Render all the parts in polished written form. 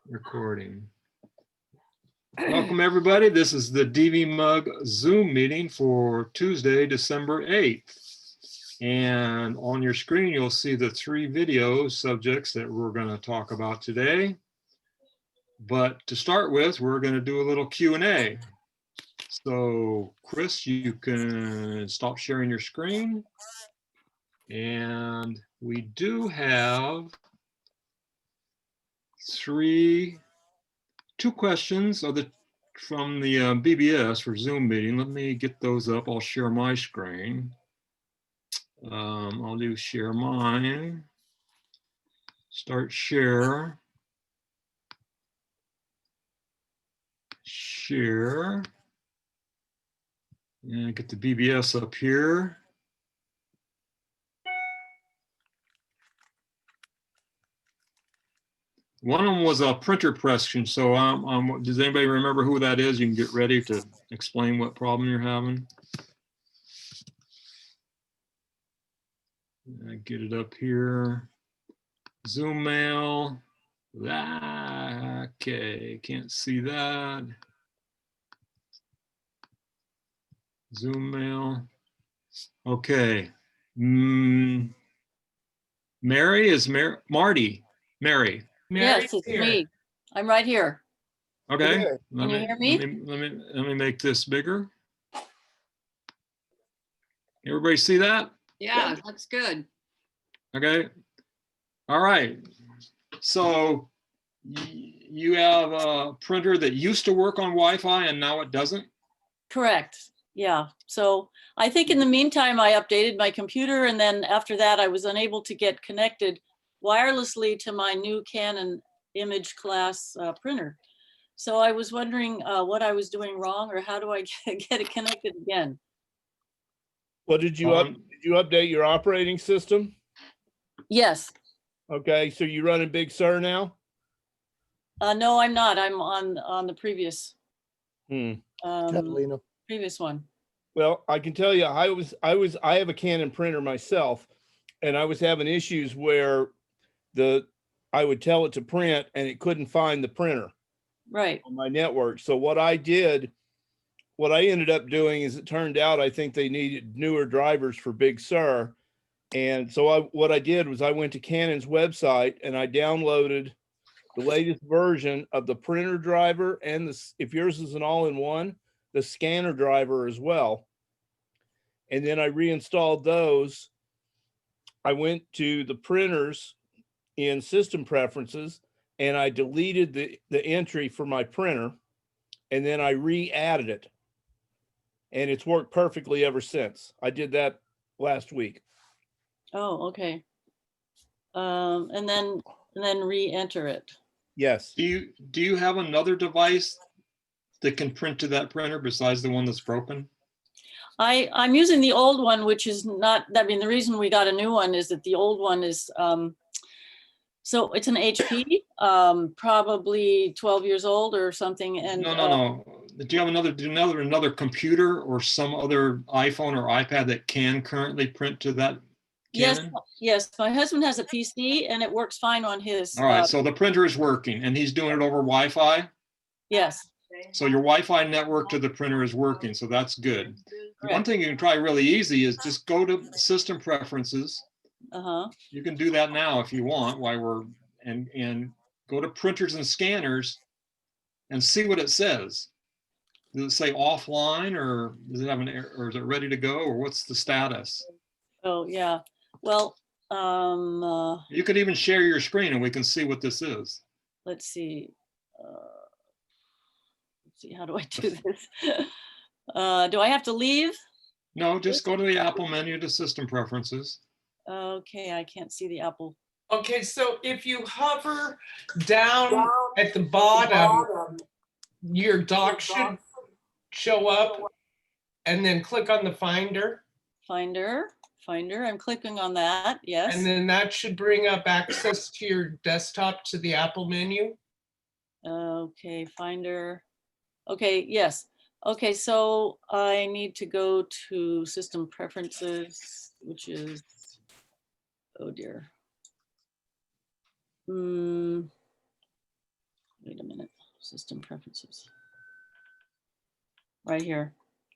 Recording. Welcome everybody. This is the DVMUG Zoom meeting for Tuesday, December 8th. And on your screen, you'll see the 3 video subjects that we're going to talk about today. But to start with, we're going to do a little Q&A. So Chris, you can stop sharing your screen. And we do have 2 questions from the BBS for Zoom meeting. Let me get those up. I'll share my screen. I'll do share mine. Start share. Share. And get the BBS up here. One of them was a printer question. So does anybody remember who that is? You can get ready to explain what problem you're having. Get it up here. Zoom mail. Okay, can't see that. Zoom mail. Okay. Mary is Marty. Mary. Yes, it's me. I'm right here. Okay. Can you hear me? Let me make this bigger. Everybody see that? Yeah, that's good. Okay. All right. So you have a printer that used to work on Wi-Fi and now it doesn't? Correct. Yeah. So I think in the meantime, I updated my computer, and then after that, I was unable to get connected wirelessly to my new Canon image class printer. So I was wondering what I was doing wrong, or how do I get it connected again? Well, did you update your operating system? Yes. Okay, so you running Big Sur now? No, I'm not. I'm on the previous Catalina. previous one. Well, I can tell you, I have a Canon printer myself, and I was having issues where I would tell it to print and it couldn't find the printer Right. on my network. So what I ended up doing is, it turned out I think they needed newer drivers for Big Sur. And so what I did was I went to Canon's website and I downloaded the latest version of the printer driver, and if yours is an all-in-one, the scanner driver as well. And then I reinstalled those. I went to the printers in system preferences and I deleted the entry for my printer, and then I re-added it. And it's worked perfectly ever since. I did that last week. Oh, okay. And then re-enter it. Yes. Do you have another device that can print to that printer besides the one that's broken? I'm using the old one, which is not, I mean, the reason we got a new one is that the old one is, so it's an HP, probably 12 years old or something. And No. Do you have another computer or some other iPhone or iPad that can currently print to that Canon? Yes. My husband has a PC and it works fine on his. All right, so the printer is working and he's doing it over Wi-Fi? Yes. So your Wi-Fi network to the printer is working, so that's good. Correct. One thing you can try really easy is just go to system preferences. You can do that now if you want and go to printers and scanners and see what it says. Does it say offline, or does it have an error, or is it ready to go, or what's the status? Oh, yeah. Well, you could even share your screen and we can see what this is. Let's see. Let's see, how do I do this? Do I have to leave? No, just go to the Apple menu to system preferences. Okay, I can't see the Apple. Okay, so if you hover down at the bottom, your dock should show up, and then click on the Finder. Finder, I'm clicking on that, yes. And then that should bring up access to your desktop to the Apple menu. Okay, Finder. Okay, yes. Okay, so I need to go to System Preferences, which is, oh dear. System preferences. Right here.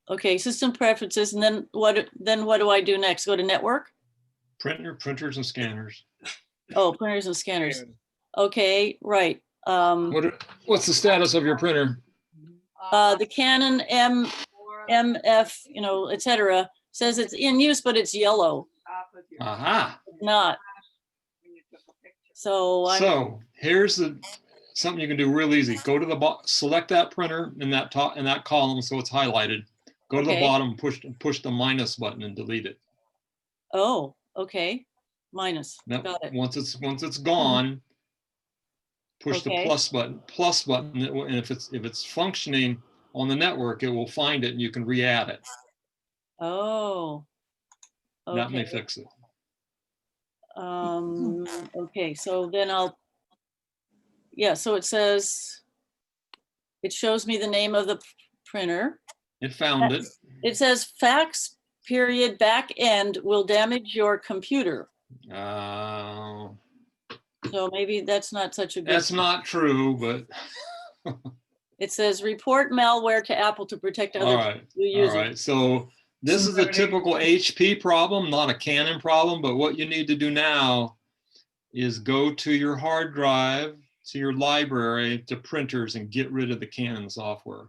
Okay, system preferences, and then what do I do next? Go to network? Printers and scanners. Oh, printers and scanners. Okay, right. What's the status of your printer? The Canon MF, you know, etc. says it's in use, but it's yellow. Aha. Not. So here's something you can do real easy. Go to the select that printer in that column so it's highlighted. Go to the bottom, push the minus button and delete it. Oh, okay. Minus. Now, Got it. once it's gone, push the plus button, and if it's functioning on the network, it will find it and you can re-add it. Oh. Okay. That may fix it. Okay, so then so it says, it shows me the name of the printer. It found it. It says fax period back end will damage your computer. So maybe that's not such a good. That's not true, but. It says report malware to Apple to protect other users. All right. So this is a typical HP problem, not a Canon problem. But what you need to do now is go to your hard drive, to your library, to printers, and get rid of the Canon software.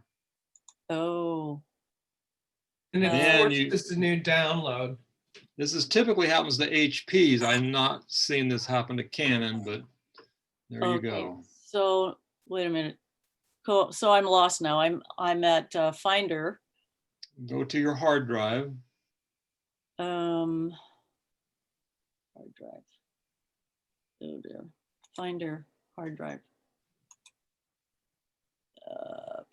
Oh. And then this is a new download. This typically happens to HPs. I'm not seeing this happen to Canon, but there you go. So wait a minute. Cool. So I'm lost now. I'm at Finder. Go to your hard drive. Hard drive. Oh dear. Finder, hard drive.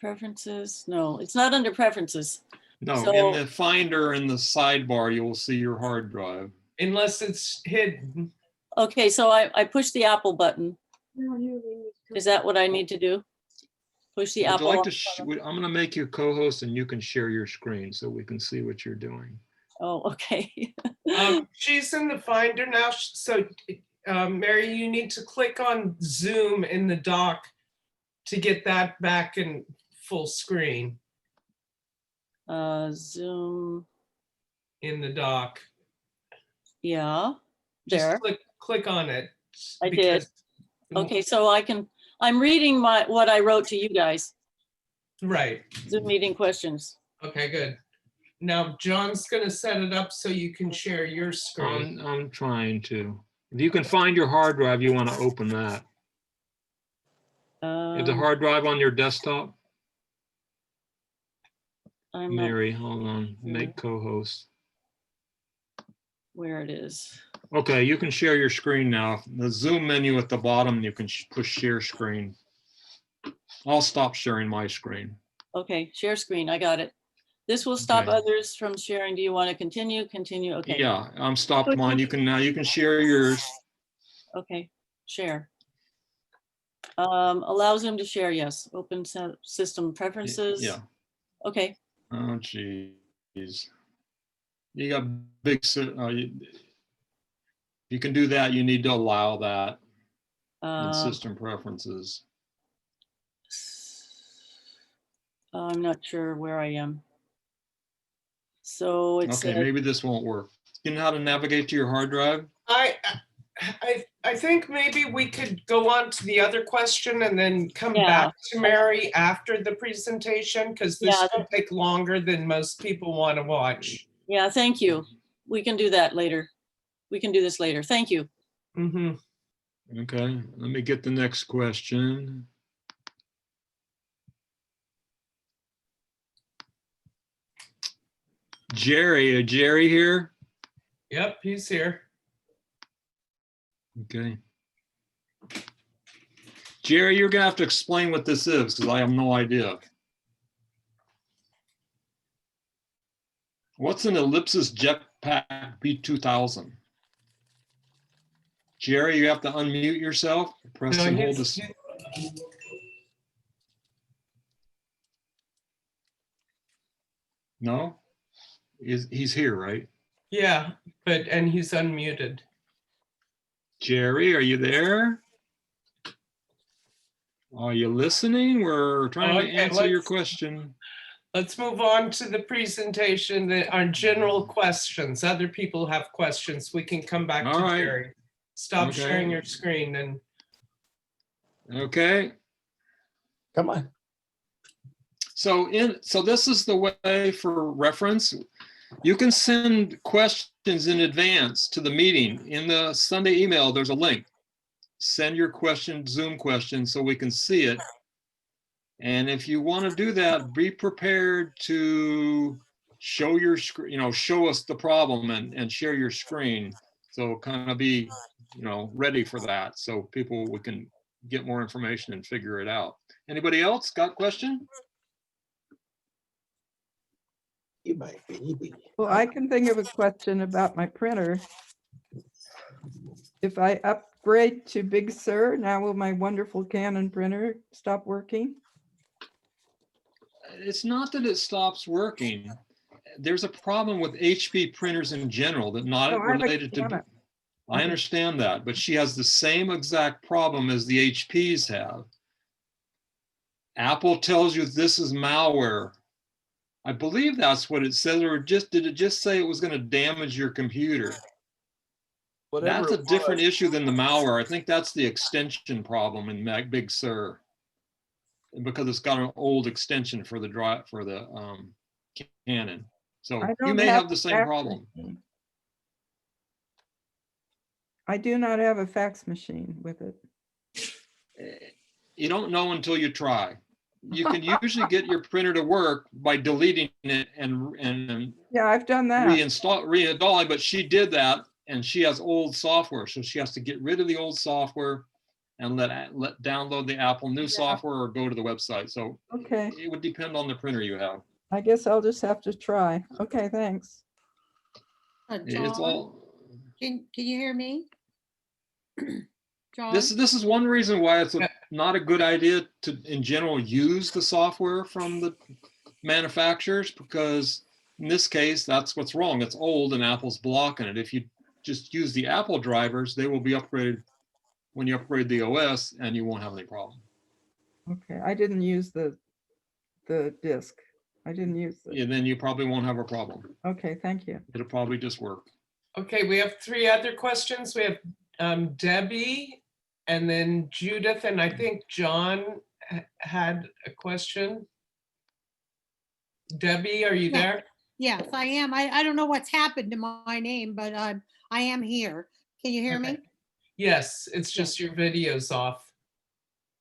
Preferences. No, it's not under preferences. No, So, in the Finder in the sidebar, you will see your hard drive. Unless it's hidden. okay, so I push the Apple button. Is that what I need to do? Push the Apple. I'm going to make you co-host and you can share your screen so we can see what you're doing. Oh, okay. She's in the Finder now. So, Mary, you need to click on Zoom in the dock to get that back in full screen. Zoom. In the dock. Yeah. There. Just click on it. I did. Okay, so I'm reading what I wrote to you guys. Right. Zoom meeting questions. Okay, good. Now John's gonna set it up so you can share your screen. I'm trying to. If you can find your hard drive, you want to open that. Is the hard drive on your desktop? Mary, hold on. Make co-host. Where it is. Okay, you can share your screen now. The Zoom menu at the bottom, you can push share screen. I'll stop sharing my screen. Okay, share screen. I got it. This will stop others from sharing. Do you want to continue? Continue. Okay. Yeah, I'm stopped mine. You can share yours. Okay, share. Allow Zoom to share. Yes. Open system preferences. Yeah. Okay. Oh, geez. You got big. You can do that. You need to allow that in system preferences. I'm not sure where I am. So it's okay. Maybe this won't work. You know how to navigate to your hard drive? I think maybe we could go on to the other question and then come back to Mary after the presentation, because this could take longer than most people want to watch. Yeah, thank you. We can do that later. We can do this later. Thank you. Mm-hmm. Okay, let me get the next question. Jerry here? Yep, he's here. Okay. Jerry, you're gonna have to explain what this is because I have no idea. What's an Ellipsis Jetpack B2000? Jerry, you have to unmute yourself. Press and hold this. No? He's here, right? Yeah, and he's unmuted. Jerry, are you there? Are you listening? We're trying to Okay, answer your let's- question. Let's move on to the presentation, our general questions. Other people have questions. We can come back All to right. Jerry. Stop Okay. sharing your screen and Okay. Come on. So this is the way for reference. You can send questions in advance to the meeting. In the Sunday email, there's a link. Send your question, Zoom question, so we can see it. And if you want to do that, be prepared to show your screen, show us the problem and share your screen. So kind of be, ready for that. So we can get more information and figure it out. Anybody else got a question? You might be. Well, I can think of a question about my printer. If I upgrade to Big Sur, now will my wonderful Canon printer stop working? It's not that it stops working. There's a problem with HP printers in general that not No, I have a related to. Canon. I understand that, but she has the same exact problem as the HPs have. Apple tells you this is malware. I believe that's what it says, or did it just say it was going to damage your computer? Whatever That's a it different was. issue than the malware. I think that's the extension problem in Big Sur, because it's got an old extension for the Canon. So I you don't may have have the a same fax problem. machine. I do not have a fax machine with it. You don't know until you try. You can usually get your printer to work by deleting it and Yeah, I've done that. reinstalling, but she did that and she has old software. So she has to get rid of the old software and let download the Apple new software or go to the website. So Okay, it would depend on the printer you have. I guess I'll just have to try. Okay, thanks. It's John, all. can you hear me? John? This is one reason why it's not a good idea to, in general, use the software from the manufacturers, because in this case, that's what's wrong. It's old and Apple's blocking it. If you just use the Apple drivers, they will be upgraded when you upgrade the OS, and you won't have any problem. Okay, I didn't use the disk. I didn't use the, And then you probably won't have a problem. okay, thank you. It'll probably just work. okay, we have 3 other questions. We have Debbie and then Judith, and I think John had a question. Debbie, are you Yeah. there? Yes, I am. I don't know what's happened to my name, but I am here. Can you hear me? Okay. Yes, it's just your video's off.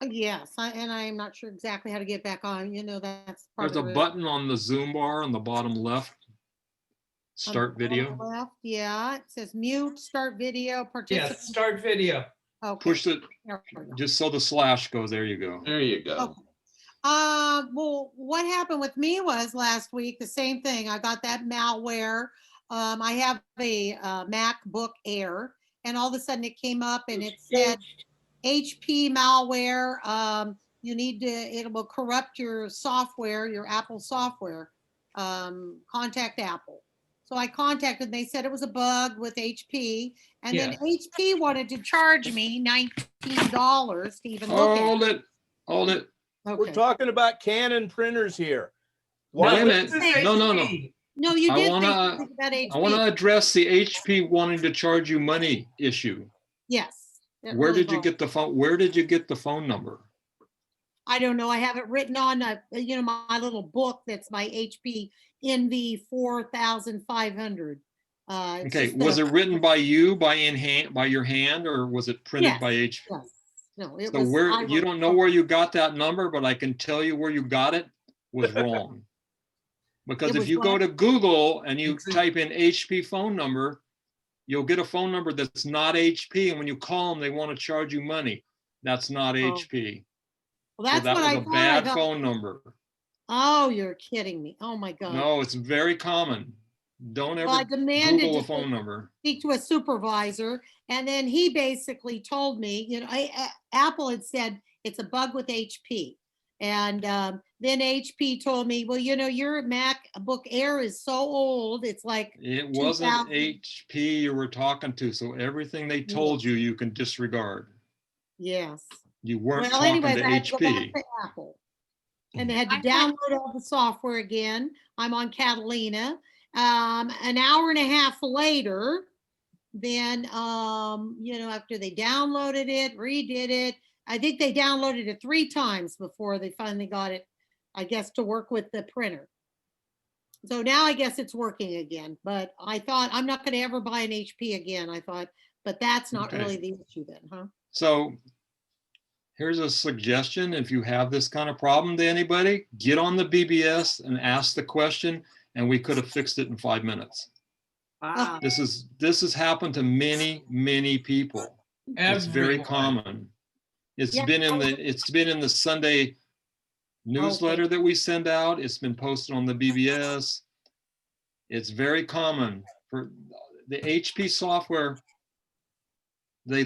Yes, and I'm not sure exactly how to get back on. That's part There's a of it. button on the Zoom bar on the bottom left. On Start the bottom video. left. Yeah, it says mute, start video, participant. Yes, start video. Okay. Push it there we go. just so the slash goes. There you go. There you go. Okay. Well, what happened with me was last week, the same thing. I got that malware. I have a MacBook Air, and all of a sudden it came up and it said HP malware. You need to, it will corrupt your software, your Apple software. Contact Apple. So I contacted, they said it was a bug with HP, and then HP wanted to charge me $19 to even look at Hold it. We're Okay. talking about Canon printers here. Wait a Why- minute. This is No. HP. No, you I did say wanna- something about HP. I want to address the HP wanting to charge you money issue. Yes. it Where really did you was. get the phone? Where did you get the phone number? I don't know. I have it written on my little book that's my HP NV 4500. Okay, was it written by you by your hand, or was it printed Yes. by HP? Yes. No, it So was. where you don't know where you got that number, but I can tell you where you got it was wrong. Because It if was you go what? to Google and you It's a- type in HP phone number, you'll get a phone number that's not HP, and when you call them, they want to charge you money. That's not HP. Well, So that's that what was I a thought. bad phone number. Oh, you're kidding me. Oh my God. No, it's very common. Don't Well, I ever demanded Google a to phone number. speak to a supervisor, and then he basically told me, Apple had said it's a bug with HP. And then HP told me, well, your MacBook Air is so old, it's like, It wasn't 2000. HP you were talking to, so everything they told you, you can disregard. yes. You weren't Well, talking anyways, to I had to go back HP. to Apple. And they had to I had- download all the software again. I'm on Catalina. An hour and a half later, then, after they downloaded it, redid it, I think they downloaded it 3 times before they finally got it, I guess, to work with the printer. So now I guess it's working again, but I thought I'm not gonna ever buy an HP again, I thought, but that's not Okay. really the issue then, huh? So here's a suggestion. If you have this kind of problem to anybody, get on the BBS and ask the question, and we could have fixed it in 5 minutes. Wow. This has happened to many, many people. It's very Everyone. common. It's Yeah. been in the Sunday newsletter that we send out. It's been posted on the BBS. It's very common for the HP software. They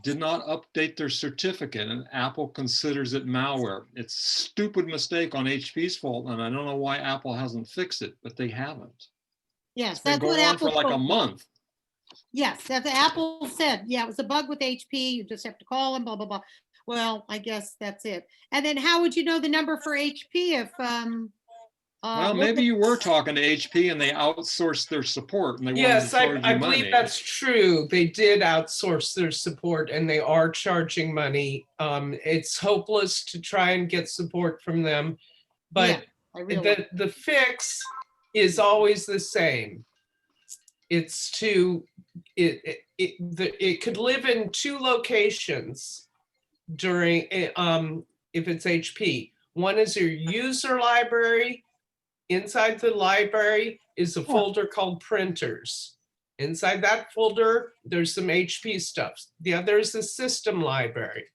did not update their certificate, and Apple considers it malware. It's a stupid mistake on HP's fault, and I don't know why Apple hasn't fixed it, but they haven't. Yes, It's been that's what going on for Apple like a told me. month. Yes, that's what Apple said. Yeah, it was a bug with HP. You just have to call them, blah, blah, blah. Well, I guess that's it. And then how would you know the number for HP if, Well, what maybe the- you were talking to HP and they outsourced their support and they wanted to Yes, charge I you believe money. that's true. They did outsource their support and they are charging money. It's hopeless to try and get support from them. Yeah, But I realize. the fix is always the same. It's it could live in 2 locations during if it's HP. One is your user library. Inside the library is a folder called printers. Inside that folder, there's some HP stuff. The other is the system library.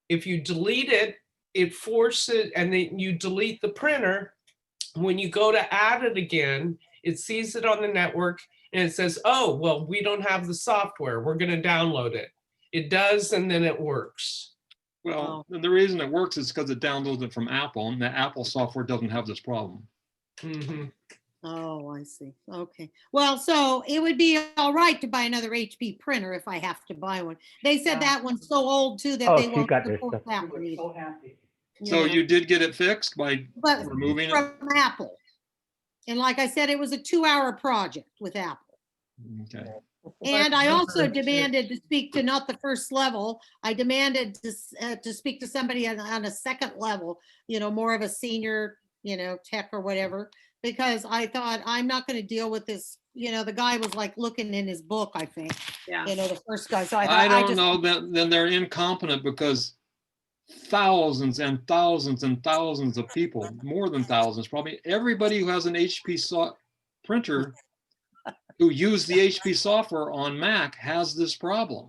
If you delete it, it forces, and then you delete the printer. When you go to add it again, it sees it on the network and it says, oh, well, we don't have the software. We're going to download it. It does, and then it works. Well, the reason it works is because it downloads it from Apple, and the Apple software doesn't have this problem. Mhm. Oh, I see. Okay. Well, so it would be all right to buy another HP printer if I have to buy one. They said that one's so old too that Oh, they she won't got this support stuff. that one either. So know. you did get it fixed by But removing it? from Apple. And like I said, it was a 2-hour project with Apple. Okay. And I also demanded to speak to not the first level. I demanded to speak to somebody on a second level, more of a senior, tech or whatever, because I thought I'm not going to deal with this. The guy was like looking in his book, I think, Yeah. the first guy. So I thought I don't just, know that then they're incompetent because thousands and thousands and thousands of people, more than thousands, probably everybody who has an HP printer who use the HP software on Mac has this problem.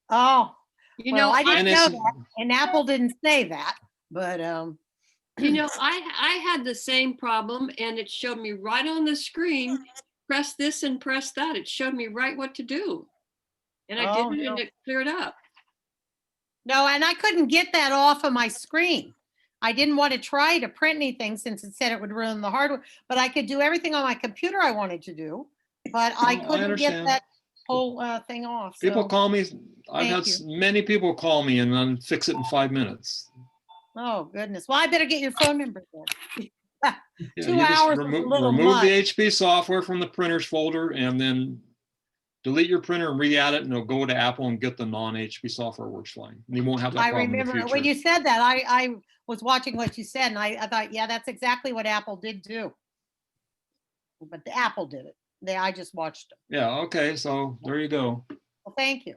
Oh, You well, know, I didn't And know it's, that, and Apple didn't say that, but I had the same problem and it showed me right on the screen, press this and press that. It showed me right what to do. And I Oh, did it and no. it cleared up. no, and I couldn't get that off of my screen. I didn't want to try to print anything since it said it would ruin the hardware, but I could do everything on my computer I wanted to do, but I No, I couldn't get understand. that whole thing off. people So, call me, I've Thank had many people call me and then fix it in 5 minutes. oh goodness. Well, I better get your phone number then. Yeah, 2 you just hours is a little remove much. the HP software from the printers folder and then delete your printer and re-add it, and it'll go to Apple and get the non-HP software works fine. And you won't have that I problem in the remember future. when you said that, I was watching what you said and I thought, yeah, that's exactly what Apple did do. But the Apple did it. I just watched them. Yeah, okay, so there you go. Well, thank you.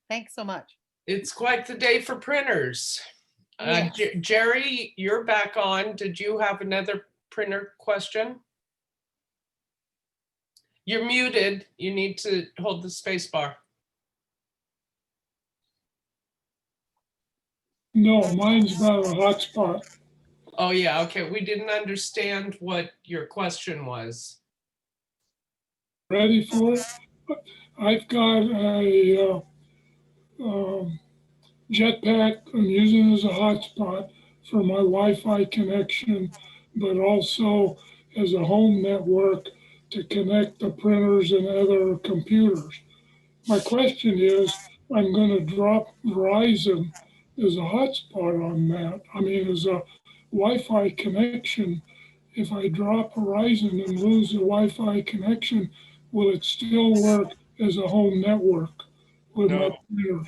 Thanks so much. It's quite the day for printers. Yes. Jerry, you're back on. Did you have another printer question? You're muted. You need to hold the space bar. No, mine's about a hotspot. Oh, yeah, okay. We didn't understand what your question was. Ready for it? I've got a jetpack I'm using as a hotspot for my Wi-Fi connection, but also as a home network to connect the printers and other computers. My question is, I'm going to drop Verizon there's a hotspot on that. I mean, there's a Wi-Fi connection. If I drop Verizon and lose the Wi-Fi connection, will it still work as a home network with my No. printers?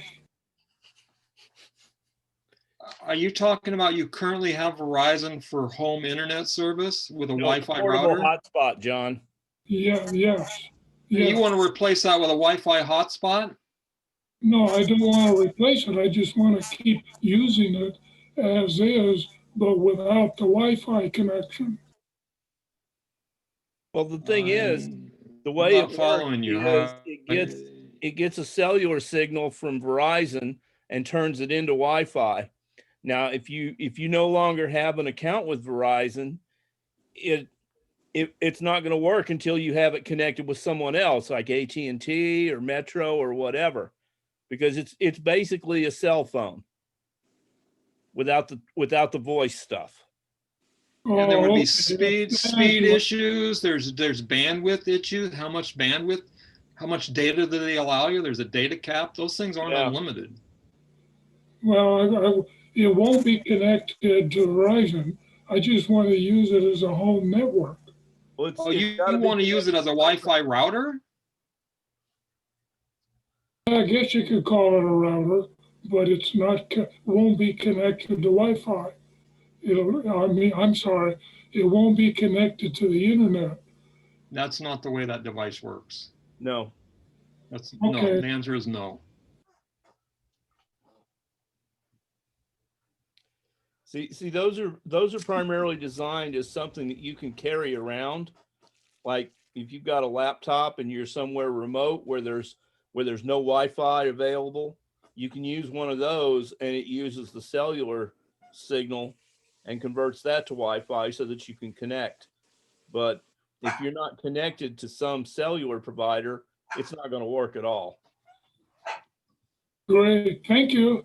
Are you talking about you currently have Verizon for home internet service with a No, Wi-Fi portable router? hotspot, John. Yeah, yes. And you Yes. want to replace that with a Wi-Fi hotspot? No, I don't want to replace it. I just want to keep using it as is, but without the Wi-Fi connection. Well, the thing is, the I'm way not it following works you. is How- it gets a cellular signal from Verizon and turns it into Wi-Fi. Now, if you no longer have an account with Verizon, it's not going to work until you have it connected with someone else, like AT&T or Metro or whatever, because it's basically a cell phone without the voice stuff. And there would Oh, be okay. speed issues. There's bandwidth issues. How much bandwidth? How much data do they allow you? There's a data cap. Those things aren't Yeah. unlimited. Well, it won't be connected to Verizon. I just want to use it as a home network. Well, Oh, it's you gotta be want to use it as a Wi-Fi router? I guess you could call it a router, but it's not, won't be connected to Wi-Fi. I'm sorry, it won't be connected to the internet. That's not the way that device works. No. That's no. Okay. The answer is no. See, those are primarily designed as something that you can carry around. Like if you've got a laptop and you're somewhere remote where there's no Wi-Fi available, you can use one of those and it uses the cellular signal and converts that to Wi-Fi so that you can connect. But if you're not connected to some cellular provider, it's not going to work at all. Great, thank you.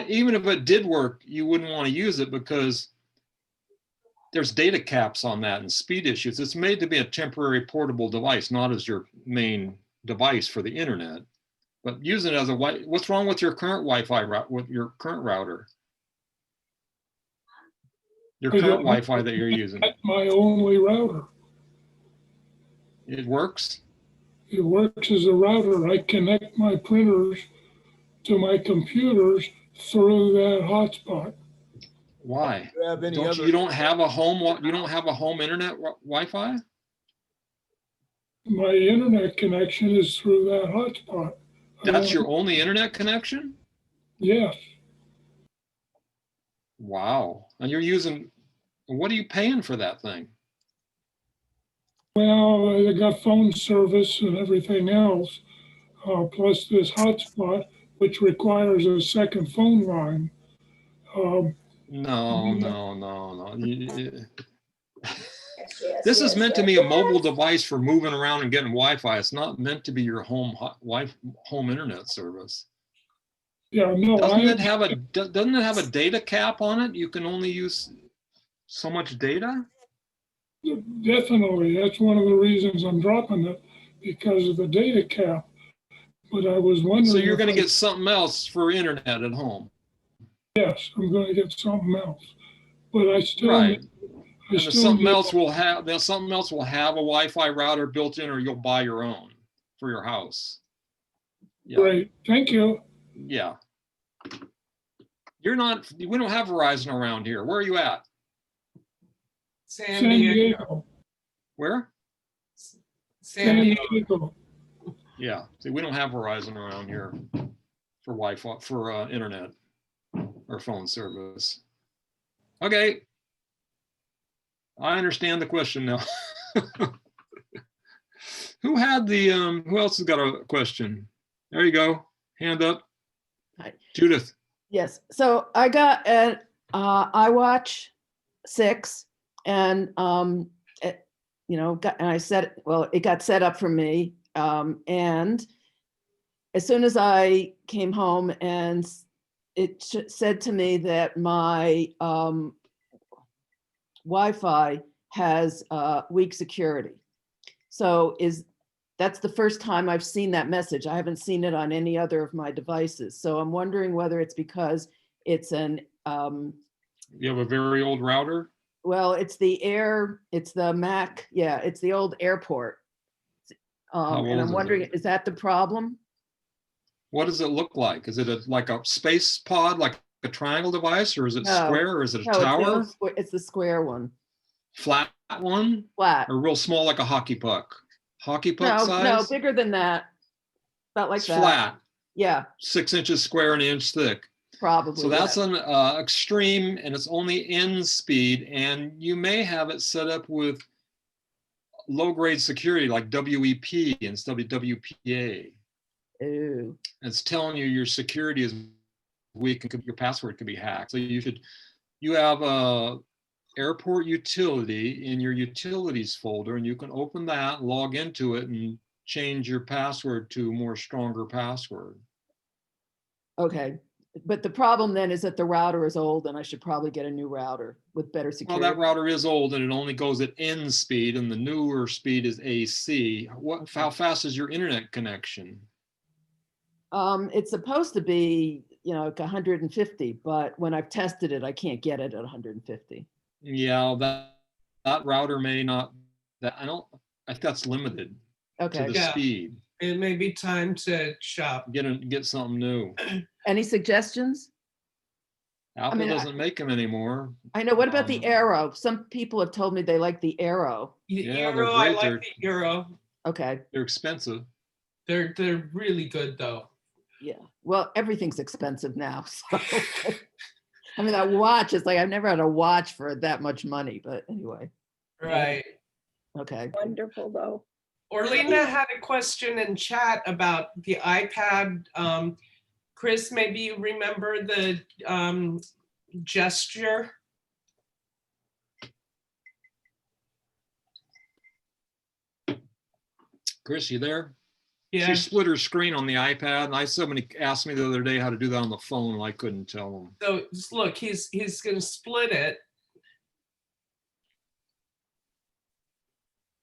Even if it did work, you wouldn't want to use it because there's data caps on that and speed issues. It's made to be a temporary portable device, not as your main device for the internet. But use it as a what's wrong with your current Wi-Fi with your current router? Your current Wi-Fi that you're using. That's my only router. It works? It works as a router. I connect my printers to my computers through that hotspot. Why? Do you have any other? You don't have a home internet Wi-Fi? My internet connection is through that hotspot. That's your only internet connection? Yes. Wow. And you're using, what are you paying for that thing? Well, I got phone service and everything else, plus this hotspot, which requires a second phone line. No. This is meant to be a mobile device for moving around and getting Wi-Fi. It's not meant to be your home internet service. Yeah, no. Doesn't it have a data cap on it? You can only use so much data? Definitely. That's one of the reasons I'm dropping it, because of the data cap. But I was wondering. So you're going to get something else for internet at home? Yes, I'm going to get something else. But I still. Right. And something else will have a Wi-Fi router built in, or you'll buy your own for your house. Yeah. Great. Thank you. Yeah. We don't have Verizon around here. Where are you at? San Diego. Where? San Diego. Yeah. See, we don't have Verizon around here for Wi-Fi, for internet or phone service. Okay. I understand the question now. Who else has got a question? There you go. Hand up. Hi. Judith. Yes, so I got an iWatch 6 and it got set up for me. And as soon as I came home, and it said to me that my Wi-Fi has weak security. So that's the first time I've seen that message. I haven't seen it on any other of my devices. So I'm wondering whether it's because it's an, You have a very old router? well, it's the Mac. Yeah, it's the old airport. How And old I'm is wondering, it? is that the problem? What does it look like? Is it like a space pod, like a triangle device, or is it No, square, or is it a No, it's the tower? old it's the square one, Flat one? flat. Or real small, like a hockey puck? Hockey puck No, size? bigger than that. About like It's that. flat, Yeah, 6 inches square and an inch thick. probably. So that's yeah. an extreme, and it's only in speed, and you may have it set up with low-grade security like WEP instead of WPA. Ooh. It's telling you your security is weak and your password could be hacked. So you have a airport utility in your utilities folder, and you can open that, log into it, and change your password to a more stronger password. Okay, but the problem then is that the router is old and I should probably get a new router with better Well, security. that router is old and it only goes at N speed, and the newer speed is AC. How fast is your internet connection? It's supposed to be, like 150, but when I've tested it, I can't get it at 150. Yeah, that router may not, I think that's limited to Okay, the Yeah. speed. It may be time to shop. Get something new. any suggestions? Apple mean, doesn't make them anymore. I know, what about the Um, Arrow? Some people have told me they like the Arrow. Yeah, they're Euro, I great. like the Euro. Okay, They're expensive. They're really good though. yeah, well, everything's expensive now, so. I mean, that watch is like, I've never had a watch for that much money, but anyway, Right. okay. Wonderful, though. Orlina had a question in chat about the iPad. Chris, maybe you remember the gesture? Chris, you there? Yeah. She split her screen on the iPad, and somebody asked me the other day how to do that on the phone, and I couldn't tell them. So just look, he's gonna split it.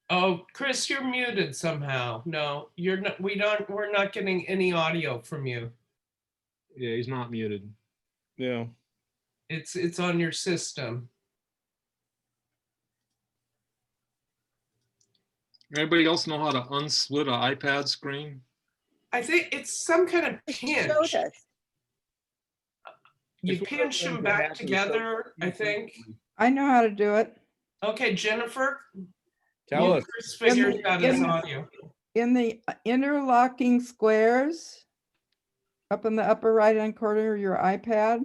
Oh, Chris, you're muted somehow. No, you're not. We're not getting any audio from you. Yeah, he's not muted. Yeah. It's on your system. Anybody else know how to unsplit an iPad screen? I think it's some kind of pinch. Showed us. You It's one of pinch those them that back happens so together, I think. I know how to do it. Okay, Jennifer. Tell us. Chris figured out his audio. In the interlocking squares, up in the upper right-hand corner of your iPad,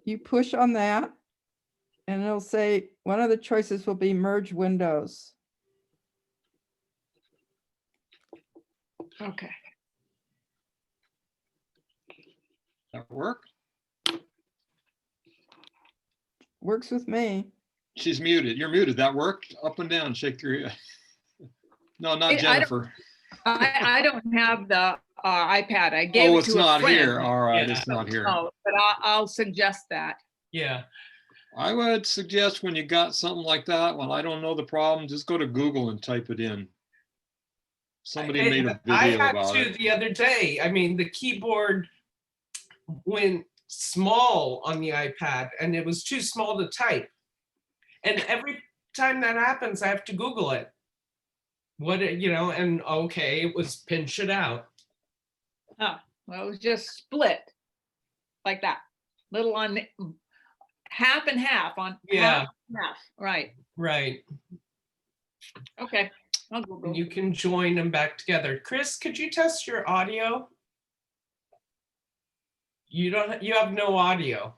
you push on that, and it'll say, one of the choices will be merge windows. Okay. That work? Works with me. She's muted. You're muted. That worked? Up and down, shake your head. No, not I don't- Jennifer. I don't have the iPad. I gave Oh, it it's to a not friend. here. All right, Yeah. it's not here. Oh, but I'll suggest that. Yeah. I would suggest when you got something like that, when I don't know the problem, just go to Google and type it in. Somebody made a I video had about to it. the other day. I mean, the keyboard went small on the iPad and it was too small to type. And every time that happens, I have to Google it. And okay, it was pinch it out. Oh, well, it was just split like that. Little on half and half on Yeah. half, half. Right. Right. Okay. I'll Google. And you can join them back together. Chris, could you test your audio? You have no audio.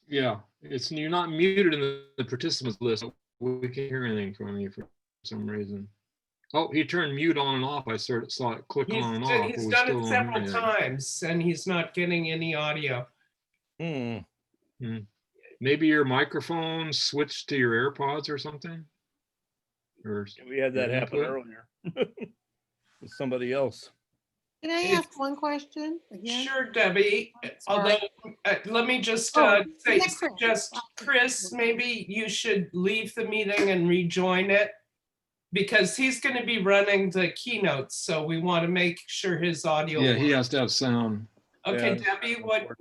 Yeah, you're not muted in the participants list. We can't hear anything from you for some reason. Oh, he turned mute on and off. I saw it click on and off. but He's we done still it don't several hear anything. times and he's not getting any audio. Hmm. Maybe your microphone switched to your AirPods or something? Or We had that your happen input? earlier with somebody else. Can I It's- ask one question again? Sure, Debbie. Sorry. Although, let me just Oh, say, yeah, Chris. suggest, Chris, maybe you should leave the meeting and rejoin it. because he's going to be running the keynotes, so we want to make sure his audio. Yeah, he works. has to have sound. Okay, Yeah. Debbie,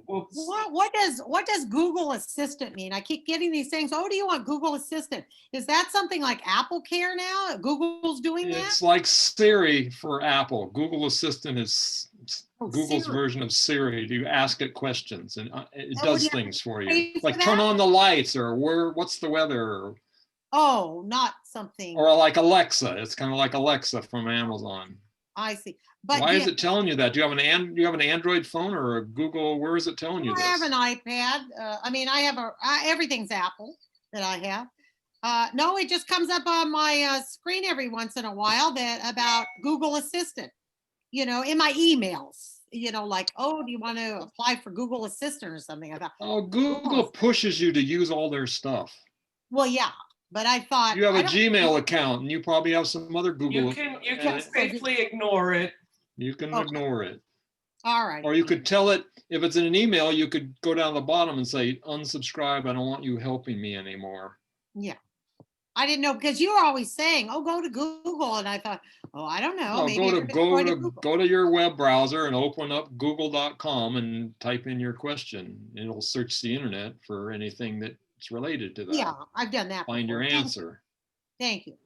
What does Google Assistant mean? I keep getting these things. Oh, do you want Google Assistant? Is that something like Apple Care now? Google's doing that? It's like Siri for Apple. Google Assistant is Google's Siri. version of Siri. You ask it questions and it Oh, does yeah. things for you. Pay for Like turn that? on the lights or what's the weather? Oh, not something. Or like Alexa. It's kind of like Alexa from Amazon. I see. But Why is it telling you that? Do you have an Android phone or a Google? Where is it telling you I this? have an iPad. I mean, I have everything's Apple that I have. No, it just comes up on my screen every once in a while about Google Assistant, in my emails, like, oh, do you want to apply for Google Assistant or something? I thought, Oh, Google pushes you to use all their stuff. well, yeah, but I thought. You have I a don't- Gmail account and you probably have some other Google. you can safely ignore it. You can Okay. ignore it. All right. Or you could tell it, if it's in an email, you could go down the bottom and say, unsubscribe, I don't want you helping me anymore. Yeah. I didn't know because you were always saying, oh, go to Google. And I thought, oh, I don't know. No, Maybe go everybody's going to go to your web browser and open up google.com and type in your question. It'll search the internet for anything that's related to that. Yeah, I've done that. Find your before. answer. Thank you.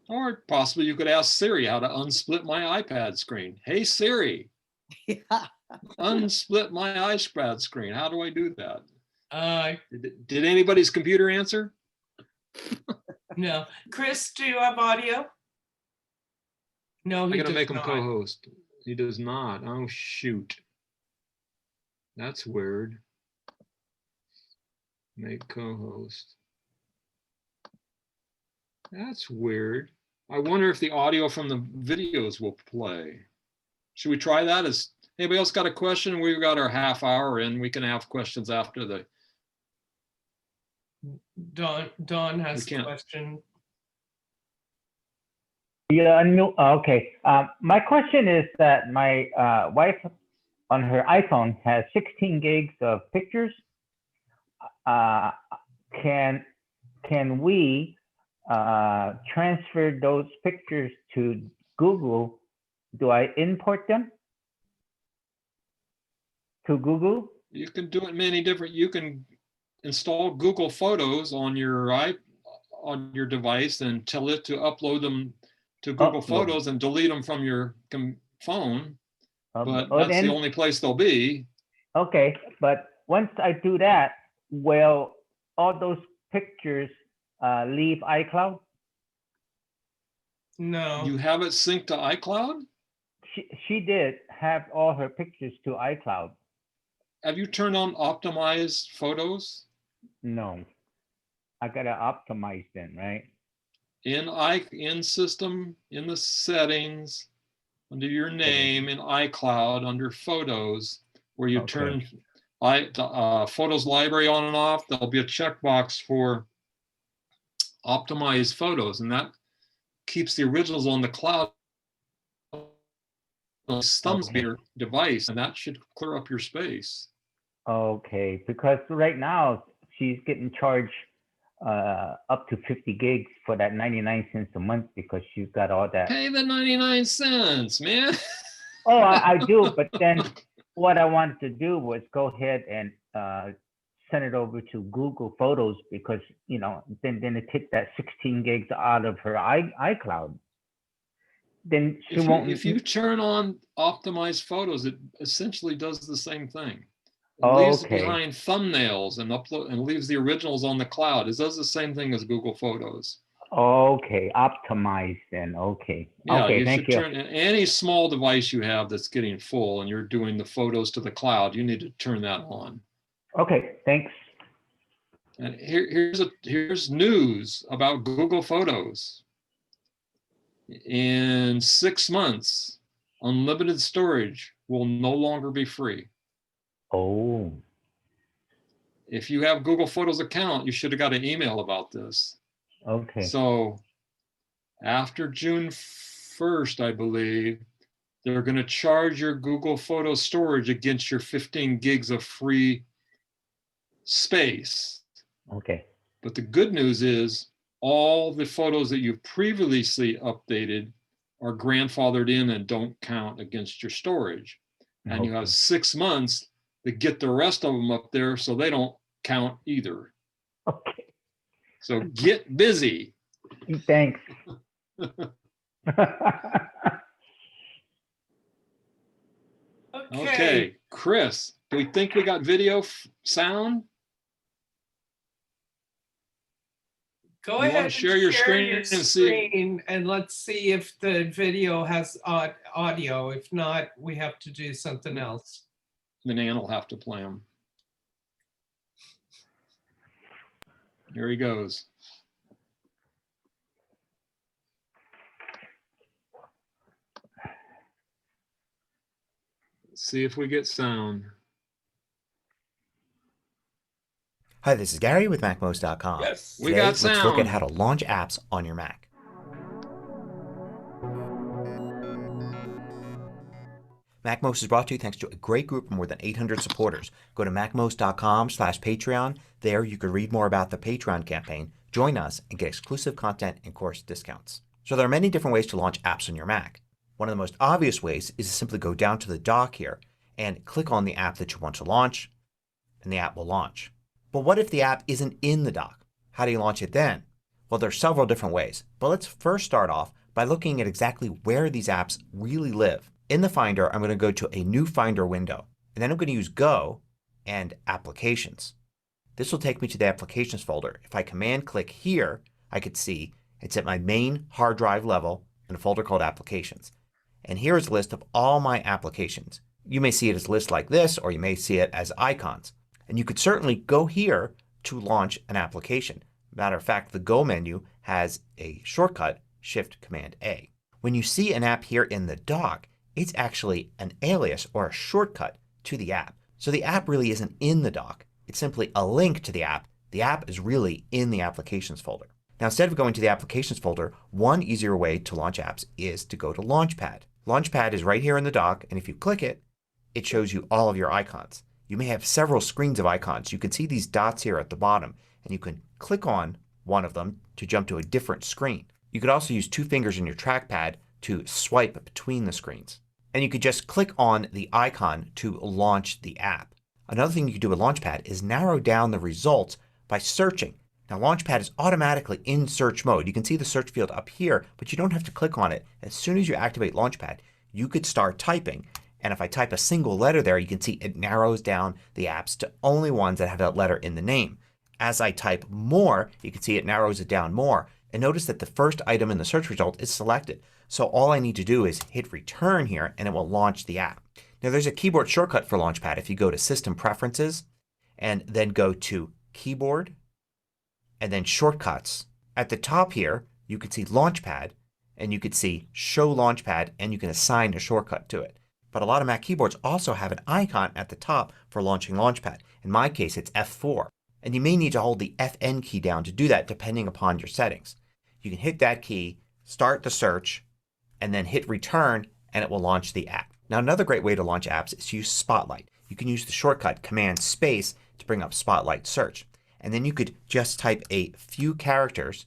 Or possibly you could ask Siri how to unsplit my iPad screen. Hey Siri, Yeah. unsplit my iPad screen. How do I do that? Did anybody's computer answer? No. Chris, do you have audio? No, I he gotta does make him not. co-host. He does not. Oh shoot. That's weird. Make co-host. That's weird. I wonder if the audio from the videos will play. Should we try that? Is anybody else got a question? We've got our half hour in. We can have questions after the. Dawn has a question. Yeah, okay. My question is that my wife on her iPhone has 16 gigs of pictures. Can we transfer those pictures to Google? Do I import them to Google? You can do it many different. You can install Google Photos on your device and tell it to upload them to Google Photos and delete them from your phone. But that's the only place they'll be. Okay, but once I do that, will all those pictures leave iCloud? No. You have it synced to iCloud? She did have all her pictures to iCloud. Have you turned on optimized photos? No, I gotta optimize them, right? In system, in the settings, under your name, in iCloud, under photos, where you turn photos library on and off, there'll be a checkbox for optimized photos, and that keeps the originals on the cloud thumbs your device, and that should clear up your space. Okay, because right now she's getting charged up to 50 gigs for that 99 cents a month because she's got all that. Pay the 99 cents, man. Oh, I do, but then what I wanted to do was go ahead and send it over to Google Photos because, then it take that 16 gigs out of her iCloud. Then she won't. If you turn on optimized photos, it essentially does the same thing. It leaves behind thumbnails and leaves the originals on the cloud. It does the same thing as Google Photos. Okay, optimized then. Okay. Yeah, okay, you thank should you. turn any small device you have that's getting full and you're doing the photos to the cloud, you need to turn that on. Okay, thanks. And here's news about Google Photos. In 6 months, unlimited storage will no longer be free. Oh. If you have Google Photos account, you should have got an email about this. Okay. So after June 1st, I believe, they're going to charge your Google Photo storage against your 15 gigs of free space. Okay. But the good news is all the photos that you've previously updated are grandfathered in and don't count against your storage. And you have Okay. 6 months to get the rest of them up there so they don't count either. Okay. So get busy. Thanks. Okay, Chris, do we think we got video sound? Go You wanna ahead and share your screen your and see- screen and let's see if the video has audio. If not, we have to do something else. Then Ann will have to play them. Here he goes. Let's see if we get sound. Hi, this is Gary with MacMost.com. Yes, we Today, got let's look at sound. how to launch apps on your Mac. MacMost is brought to you thanks to a great group of more than 800 supporters. Go to MacMost.com/Patreon. There you can read more about the Patreon campaign, join us, and get exclusive content and course discounts. So there are many different ways to launch apps on your Mac. One of the most obvious ways is to simply go down to the dock here and click on the app that you want to launch, and the app will launch. But what if the app isn't in the dock? How do you launch it then? Well, there are several different ways. But let's first start off by looking at exactly where these apps really live. In the Finder, I'm going to go to a new Finder window. And then I'm going to use Go and Applications. This will take me to the Applications folder. If I Command click here, I could see it's at my main hard drive level in a folder called Applications. And here is a list of all my applications. You may see it as a list like this, or you may see it as icons. And you could certainly go here to launch an application. Matter of fact, the Go menu has a shortcut, Shift Command A. When you see an app here in the dock, it's actually an alias or a shortcut to the app. So the app really isn't in the dock. It's simply a link to the app. The app is really in the Applications folder. Now instead of going to the Applications folder, one easier way to launch apps is to go to Launchpad. Launchpad is right here in the dock, and if you click it, it shows you all of your icons. You may have several screens of icons. You can see these dots here at the bottom, and you can click on one of them to jump to a different screen. You could also use two fingers in your trackpad to swipe between the screens. And you could just click on the icon to launch the app. Another thing you can do with Launchpad is narrow down the results by searching. Now Launchpad is automatically in search mode. You can see the search field up here, but you don't have to click on it. As soon as you activate Launchpad, you could start typing. And if I type a single letter there, you can see it narrows down the apps to only ones that have that letter in the name. As I type more, you can see it narrows it down more. And notice that the first item in the search result is selected. So all I need to do is hit return here and it will launch the app. Now there's a keyboard shortcut for Launchpad. If you go to System Preferences and then go to Keyboard and then Shortcuts. At the top here you can see Launchpad and you can see Show Launchpad and you can assign a shortcut to it. But a lot of Mac keyboards also have an icon at the top for launching Launchpad. In my case it's F4. And you may need to hold the FN key down to do that depending upon your settings. You can hit that key, start the search, and then hit return and it will launch the app. Now another great way to launch apps is to use Spotlight. You can use the shortcut Command Space to bring up Spotlight Search. And then you could just type a few characters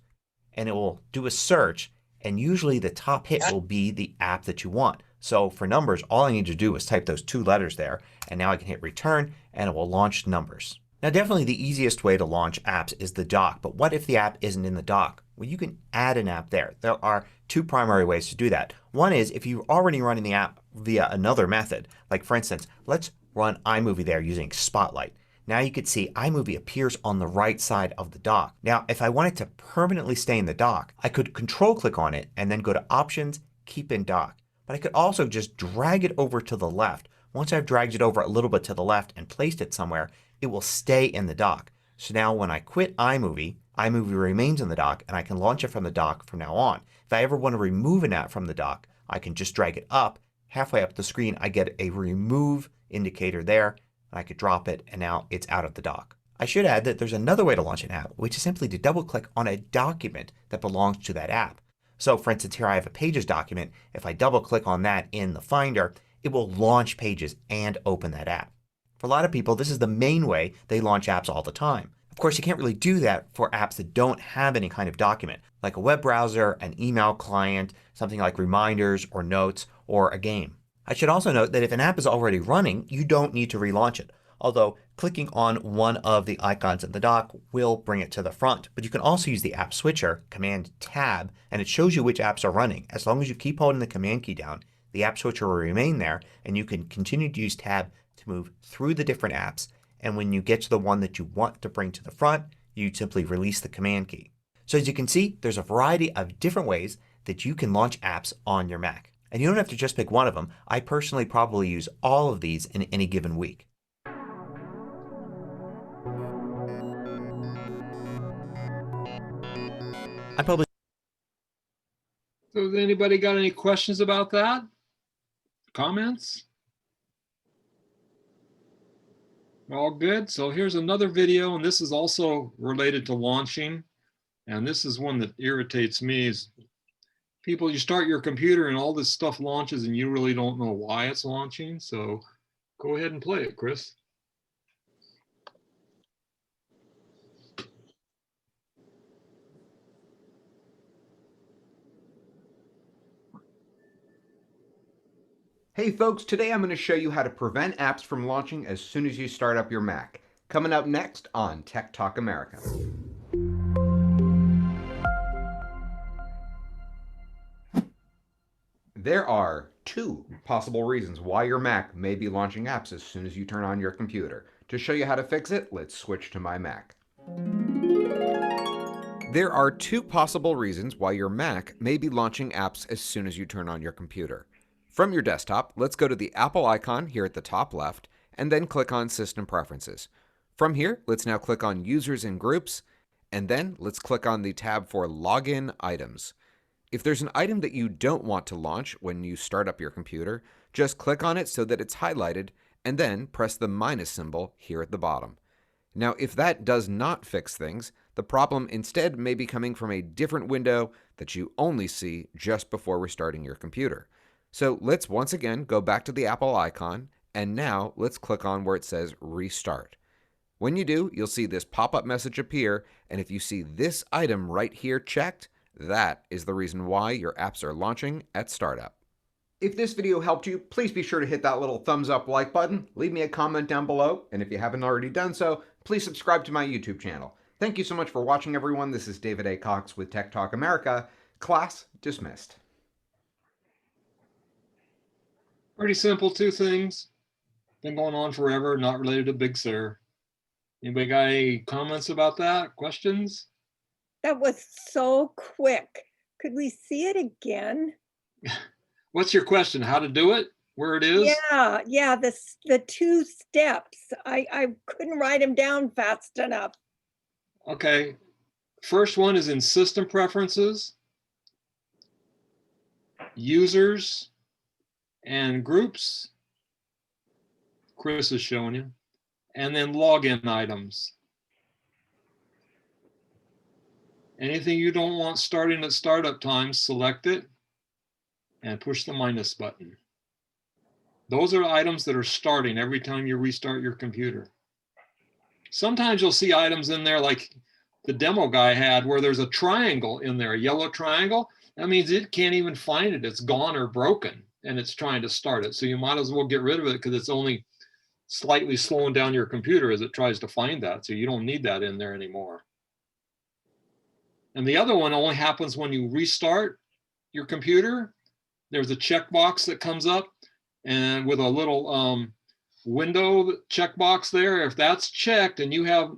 and it will do a search, and usually the top hit will be the app that you want. So for Numbers, all I need to do is type those two letters there, and now I can hit return and it will launch Numbers. Now definitely the easiest way to launch apps is the dock. But what if the app isn't in the dock? Well, you can add an app there. There are two primary ways to do that. One is if you're already running the app via another method. Like for instance, let's run iMovie there using Spotlight. Now you can see iMovie appears on the right side of the dock. Now if I wanted to permanently stay in the dock, I could control click on it and then go to Options, Keep in Dock. But I could also just drag it over to the left. Once I've dragged it over a little bit to the left and placed it somewhere, it will stay in the dock. So now when I quit iMovie, iMovie remains in the dock and I can launch it from the dock from now on. If I ever want to remove an app from the dock, I can just drag it up. Halfway up the screen I get a remove indicator there. And I could drop it and now it's out of the dock. I should add that there's another way to launch an app, which is simply to double click on a document that belongs to that app. So for instance here I have a Pages document. If I double click on that in the Finder, it will launch Pages and open that app. For a lot of people this is the main way they launch apps all the time. course, you can't really do that for apps that don't have any kind of document, like a web browser, an email client, something like reminders or notes, or a game. I should also note that if an app is already running, you don't need to relaunch it. Although clicking on one of the icons in the dock will bring it to the front. But you can also use the app switcher, Command Tab, and it shows you which apps are running. As long as you keep holding the Command key down, the app switcher will remain there and you can continue to use Tab to move through the different apps. And when you get to the one that you want to bring to the front, you simply release the Command key. So as you can see, there's a variety of different ways that you can launch apps on your Mac. And you don't have to just pick one of them. I personally probably use all of these in any given week. So has anybody got any questions about that? Comments? All good. So here's another video, and this is also related to launching. And this is one that irritates me is people, you start your computer and all this stuff launches and you really don't know why it's launching. So go ahead and play it, Chris. Hey folks, today I'm going to show you how to prevent apps from launching as soon as you start up your Mac. Coming up next on Tech Talk America. There are two possible reasons why your Mac may be launching apps as soon as you turn on your computer. To show you how to fix it, let's switch to my Mac. There are two possible reasons why your Mac may be launching apps as soon as you turn on your computer. From your desktop, let's go to the Apple icon here at the top left and then click on System Preferences. From here, let's now click on Users and Groups, and then let's click on the tab for Login Items. If there's an item that you don't want to launch when you start up your computer, just click on it so that it's highlighted and then press the minus symbol here at the bottom. Now, if that does not fix things, the problem instead may be coming from a different window that you only see just before restarting your computer. So let's once again go back to the Apple icon, and now let's click on where it says Restart. When you do, you'll see this pop-up message appear, and if you see this item right here checked, that is the reason why your apps are launching at startup. If this video helped you, please be sure to hit that little thumbs up like button, leave me a comment down below, and if you haven't already done so, please subscribe to my YouTube channel. Thank you so much for watching, everyone. This is David A. Cox with Tech Talk America. Class dismissed. Pretty simple, two things. Been going on forever, not related to Big Sur. Anybody got any comments about that? Questions? That was so quick. Could we see it again? What's your question? How to do it? Where it is? Yeah, the two steps. I couldn't write them down fast enough. Okay. First one is in System Preferences, Users, and Groups. Chris is showing you. And then Login Items. Anything you don't want starting at startup time, select it and push the minus button. Those are items that are starting every time you restart your computer. Sometimes you'll see items in there like the demo guy had where there's a triangle in there, a yellow triangle. That means it can't even find it. It's gone or broken and it's trying to start it. So you might as well get rid of it because it's only slightly slowing down your computer as it tries to find that. So you don't need that in there anymore. And the other one only happens when you restart your computer. There's a checkbox that comes up and with a little window checkbox there. If that's checked and you have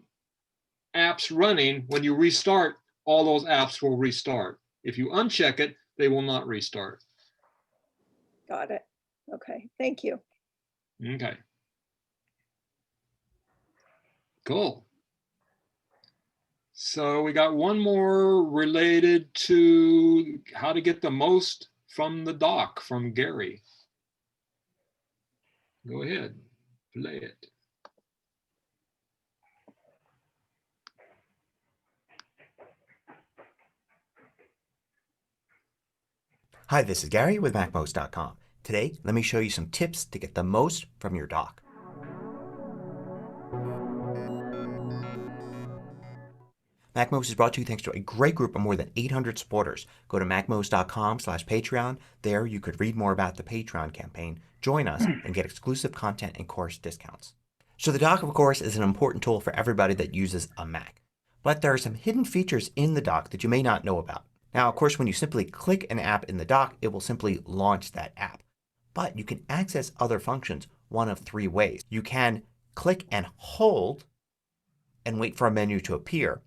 apps running, when you restart, all those apps will restart. If you uncheck it, they will not restart. Got it. Okay, thank you. Okay. Cool. So we got one more related to how to get the most from the dock from Gary. Go ahead, play it. Hi, this is Gary with MacMost.com. Today, let me show you some tips to get the most from your dock. MacMost is brought to you thanks to a great group of more than 800 supporters. Go to macmost.com/Patreon. There you could read more about the Patreon campaign, join us, and get exclusive content and course discounts. So the dock, of course, is an important tool for everybody that uses a Mac. But there are some hidden features in the dock that you may not know about. Now, of course, when you simply click an app in the dock, it will simply launch that app. But you can access other functions one of three ways. You can click and hold and wait for a menu to appear.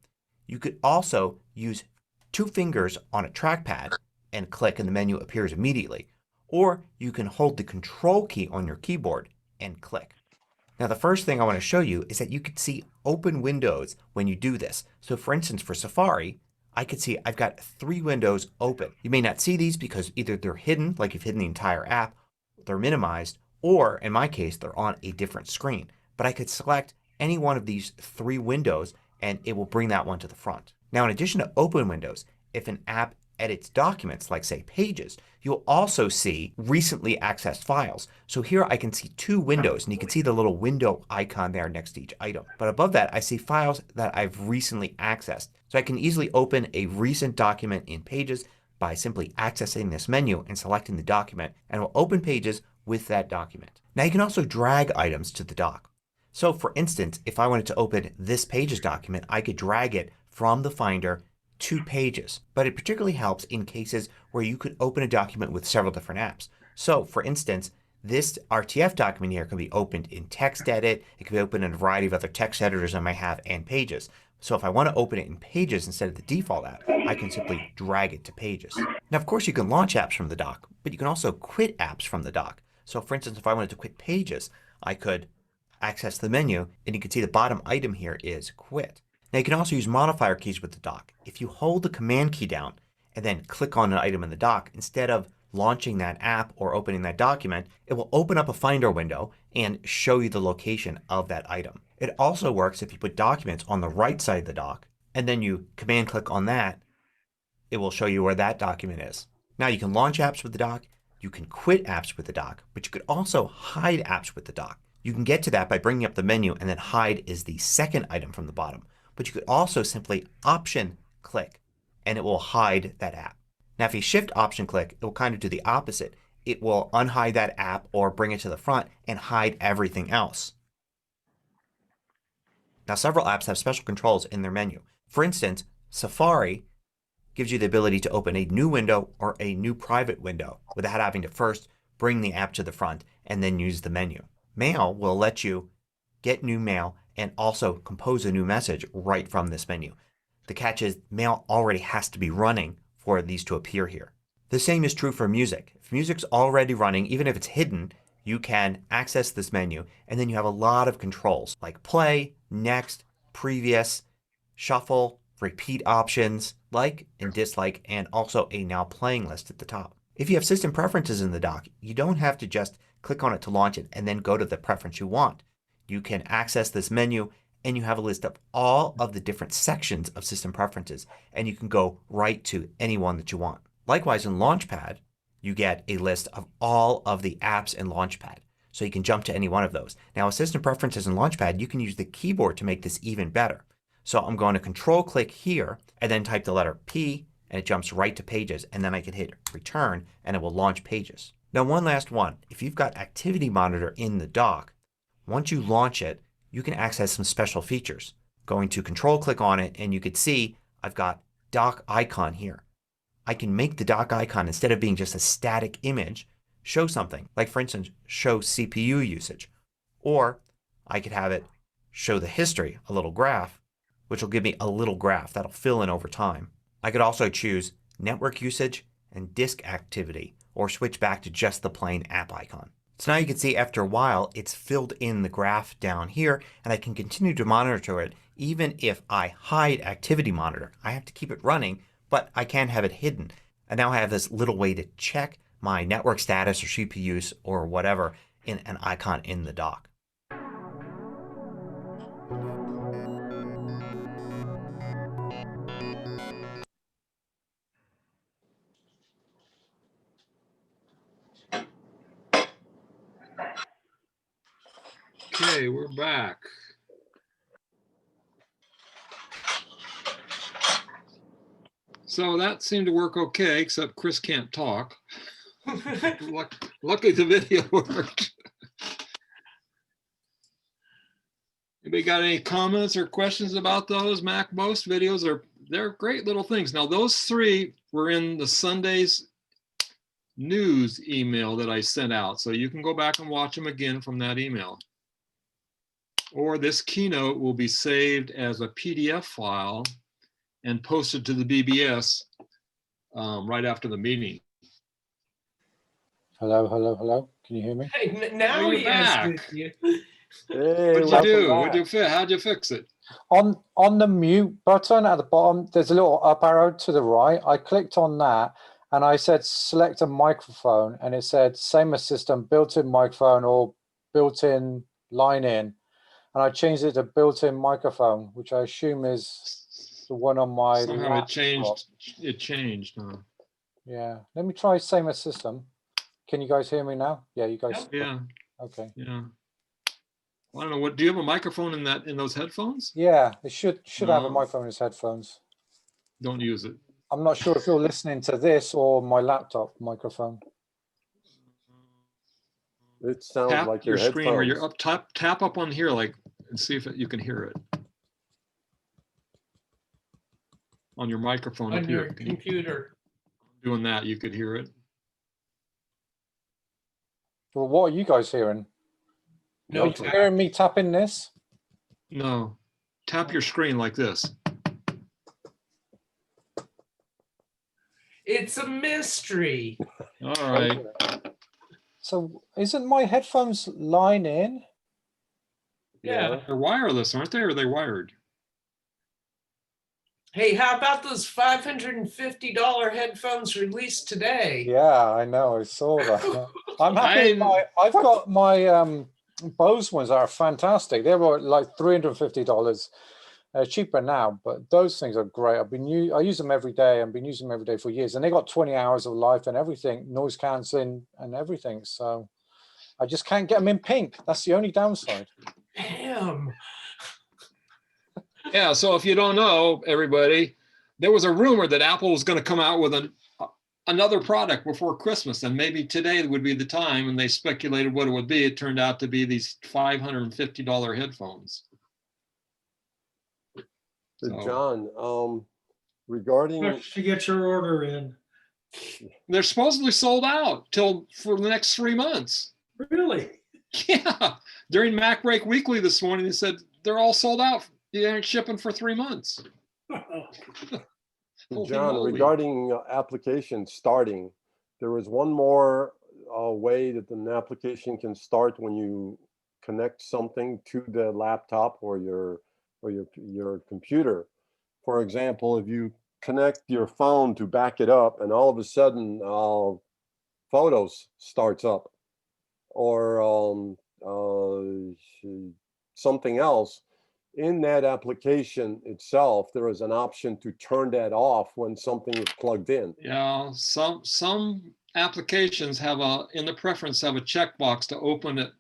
You could also use 2 fingers on a trackpad and click and the menu appears immediately. Or you can hold the control key on your keyboard and click. Now the first thing I want to show you is that you can see open windows when you do this. So for instance for Safari I could see I've got 3 windows open. You may not see these because either they're hidden, like you've hidden the entire app, they're minimized, or in my case they're on a different screen. But I could select any one of these 3 windows and it will bring that one to the front. Now in addition to open windows, if an app edits documents like say Pages, you'll also see recently accessed files. So here I can see 2 windows and you can see the little window icon there next to each item. But above that I see files that I've recently accessed. So I can easily open a recent document in Pages by simply accessing this menu and selecting the document, and it will open Pages with that document. Now you can also drag items to the dock. So for instance if I wanted to open this Pages document I could drag it from the Finder to Pages. But it particularly helps in cases where you could open a document with several different apps. So for instance this RTF document here can be opened in TextEdit. It can be opened in a variety of other text editors I might have and Pages. So if I want to open it in Pages instead of the default app I can simply drag it to Pages. Now of course you can launch apps from the dock, but you can also quit apps from the dock. So for instance if I wanted to quit Pages I could access the menu and you can see the bottom item here is quit. Now you can also use modifier keys with the dock. If you hold the command key down and then click on an item in the dock, instead of launching that app or opening that document, it will open up a Finder window and show you the location of that item. It also works if you put documents on the right side of the dock and then you command click on that, it will show you where that document is. Now you can launch apps with the dock, you can quit apps with the dock, but you could also hide apps with the dock. You can get to that by bringing up the menu and then hide is the second item from the bottom. But you could also simply Option click and it will hide that app. Now if you Shift Option click it will kind of do the opposite. It will unhide that app or bring it to the front and hide everything else. Now several apps have special controls in their menu. For instance Safari gives you the ability to open a new window or a new private window without having to first bring the app to the front and then use the menu. Mail will let you get new mail and also compose a new message right from this menu. The catch is Mail already has to be running for these to appear here. The same is true for music. If music's already running, even if it's hidden, you can access this menu and then you have a lot of controls like play, next, previous, shuffle, repeat options, like and dislike, and also a now playing list at the top. If you have system preferences in the dock you don't have to just click on it to launch it and then go to the preference you want. You can access this menu and you have a list of all of the different sections of system preferences and you can go right to any one that you want. Likewise in Launchpad you get a list of all of the apps in Launchpad. So you can jump to any one of those. Now with system preferences in Launchpad you can use the keyboard to make this even better. So I'm going to Control click here and then type the letter P and it jumps right to Pages and then I can hit Return and it will launch Pages. Now one last one. If you've got Activity Monitor in the dock, once you launch it you can access some special features. Going to Control click on it and you can see I've got dock icon here. I can make the dock icon, instead of being just a static image, show something. Like for instance show CPU usage. Or I could have it show the history, a little graph, which will give me a little graph that'll fill in over time. I could also choose network usage and disk activity or switch back to just the plain app icon. So now you can see after a while it's filled in the graph down here and I can continue to monitor it even if I hide Activity Monitor. I have to keep it running but I can have it hidden. And now I have this little way to check my network status or CPU use or whatever in an icon in the dock. Okay, we're back. So that seemed to work okay, except Chris can't talk. Luckily the video worked. Anybody got any comments or questions about those Mac Most videos? They're great little things. Now those 3 were in the Sunday's news email that I sent out. So you can go back and watch them again from that email. Or this keynote will be saved as a PDF file and posted to the BBS right after the meeting. Hello, hello, hello. Can you hear me? Hey, now Oh, you're he has back. you. Hey, What'd you do? How'd you fix it? On the mute button at the bottom, there's a little up arrow to the right. I clicked on that and I said select a microphone, and it said same as system, built-in microphone or built-in line in. And I changed it to built-in microphone, which I assume is the one on my Somehow laptop. it changed. Huh? Yeah, let me try same as system. Can you guys hear me now? Yeah, you guys. Yeah. Okay. Yeah. Well, I don't know. What do you have a microphone in those headphones? Yeah, it should have a No. microphone in its headphones. Don't use it. I'm not sure if you're listening to this or my laptop microphone. It sounds Tap like your your screen where headphones. you're up. Tap up on here, like, and see if you can hear it on your microphone up On your here. computer. Doing that, you could hear it. Well, what are you guys hearing? No Are you tap. hearing me tapping this? No. Tap your screen like this. It's a mystery. All right. So isn't my headphones line in? Yeah. They're wireless, aren't they? Or are they wired? Hey, how about those $550 headphones released today? Yeah, I know. I saw that. I'm happy. I've got my Bose ones are fantastic. They were like $350. Cheaper now, but those things are great. I use them every day. I've been using them every day for years, and they got 20 hours of life and everything, noise cancelling and everything. So I just can't get them in pink. That's the only downside. Damn. Yeah, so if you don't know, everybody, there was a rumor that Apple was going to come out with another product before Christmas, and maybe today would be the time, and they speculated what it would be. It turned out to be these $550 headphones. So, John, regarding To get your order in. they're supposedly sold out for the next 3 months. Really? Yeah. During Mac Break Weekly this morning, they said they're all sold out. They aren't shipping for 3 months. John, regarding application starting, there was one more way that an application can start when you connect something to the laptop or your computer. For example, if you connect your phone to back it up, and all of a sudden Photos starts up, or something else. In that application itself, there is an option to turn that off when something is plugged in. Yeah, some applications have in the preference have a checkbox to open it,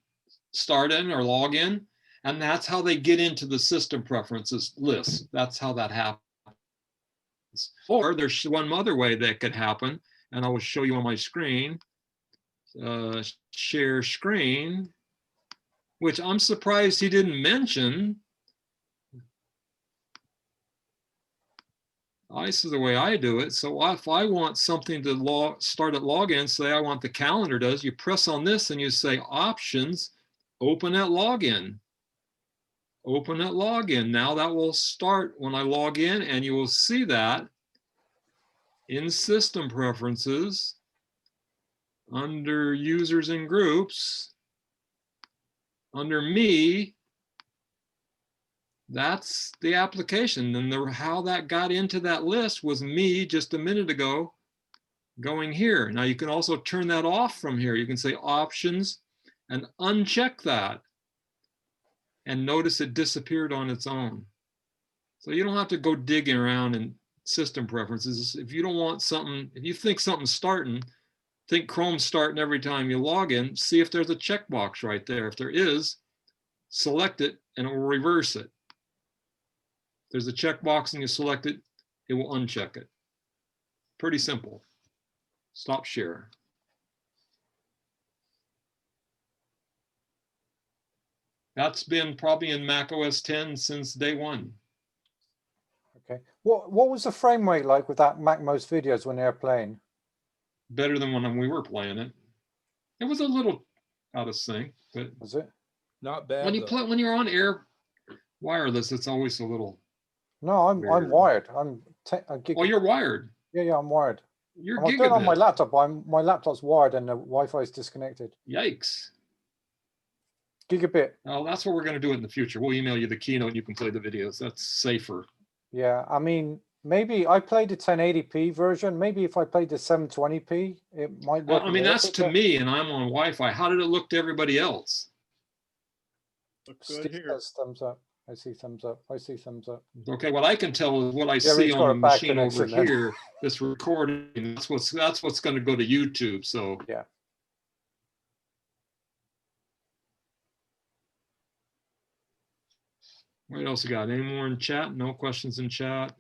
start in or log in, and that's how they get into the system preferences list. That's how that happens. Or there's one other way that could happen, and I will show you on my screen. Share screen, which I'm surprised he didn't mention. This is the way I do it. So if I want something to start at login, say I want the calendar does, you press on this and you say options, open at login. Open at login. Now that will start when I log in, and you will see that in system preferences under users and groups, under me, that's the application. And how that got into that list was me just a minute ago going here. Now you can also turn that off from here. You can say options and uncheck that. And notice it disappeared on its own. So you don't have to go digging around in system preferences. If you don't want something, if you think something's starting, think Chrome's starting every time you log in, see if there's a checkbox right there. If there is, select it and it will reverse it. If there's a checkbox and you select it, it will uncheck it. Pretty simple. Stop share. That's been probably in Mac OS 10 since day one. Okay. What was the frame rate like with that MacMost videos when they were playing? Better than when we were playing it. It was a little out of sync, but was it? Not bad. When you play, when you're on air wireless, it's always a little. No, I'm wired. Oh, you're wired. Yeah, I'm wired. You're I'm doing it on my gigabit. laptop. My laptop's wired and the Wi-Fi is disconnected. Yikes. Gigabit. Oh, that's what we're going to do it in the future. We'll email you the keynote. You can play the videos. That's safer. Yeah, I mean, maybe I played the 1080p version. Maybe if I played the 720p, it might work. I mean, that's to me, and I'm on Wi-Fi. How did it look to everybody else? Looks good Steve here. says thumbs up. I see thumbs up. I see thumbs up. Okay, what I can tell is what I Yeah, see he's got on a the bad machine over connection then. here. This recording. That's what's going to go to YouTube. So yeah. What else you got? Any more in chat? No questions in chat.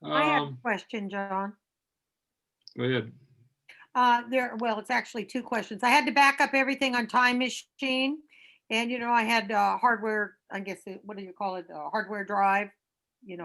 I have a question, John. Go ahead. Well, it's actually two questions. I had to back up everything on Time Machine. And, I had hardware, I guess, what do you call it? Hardware drive,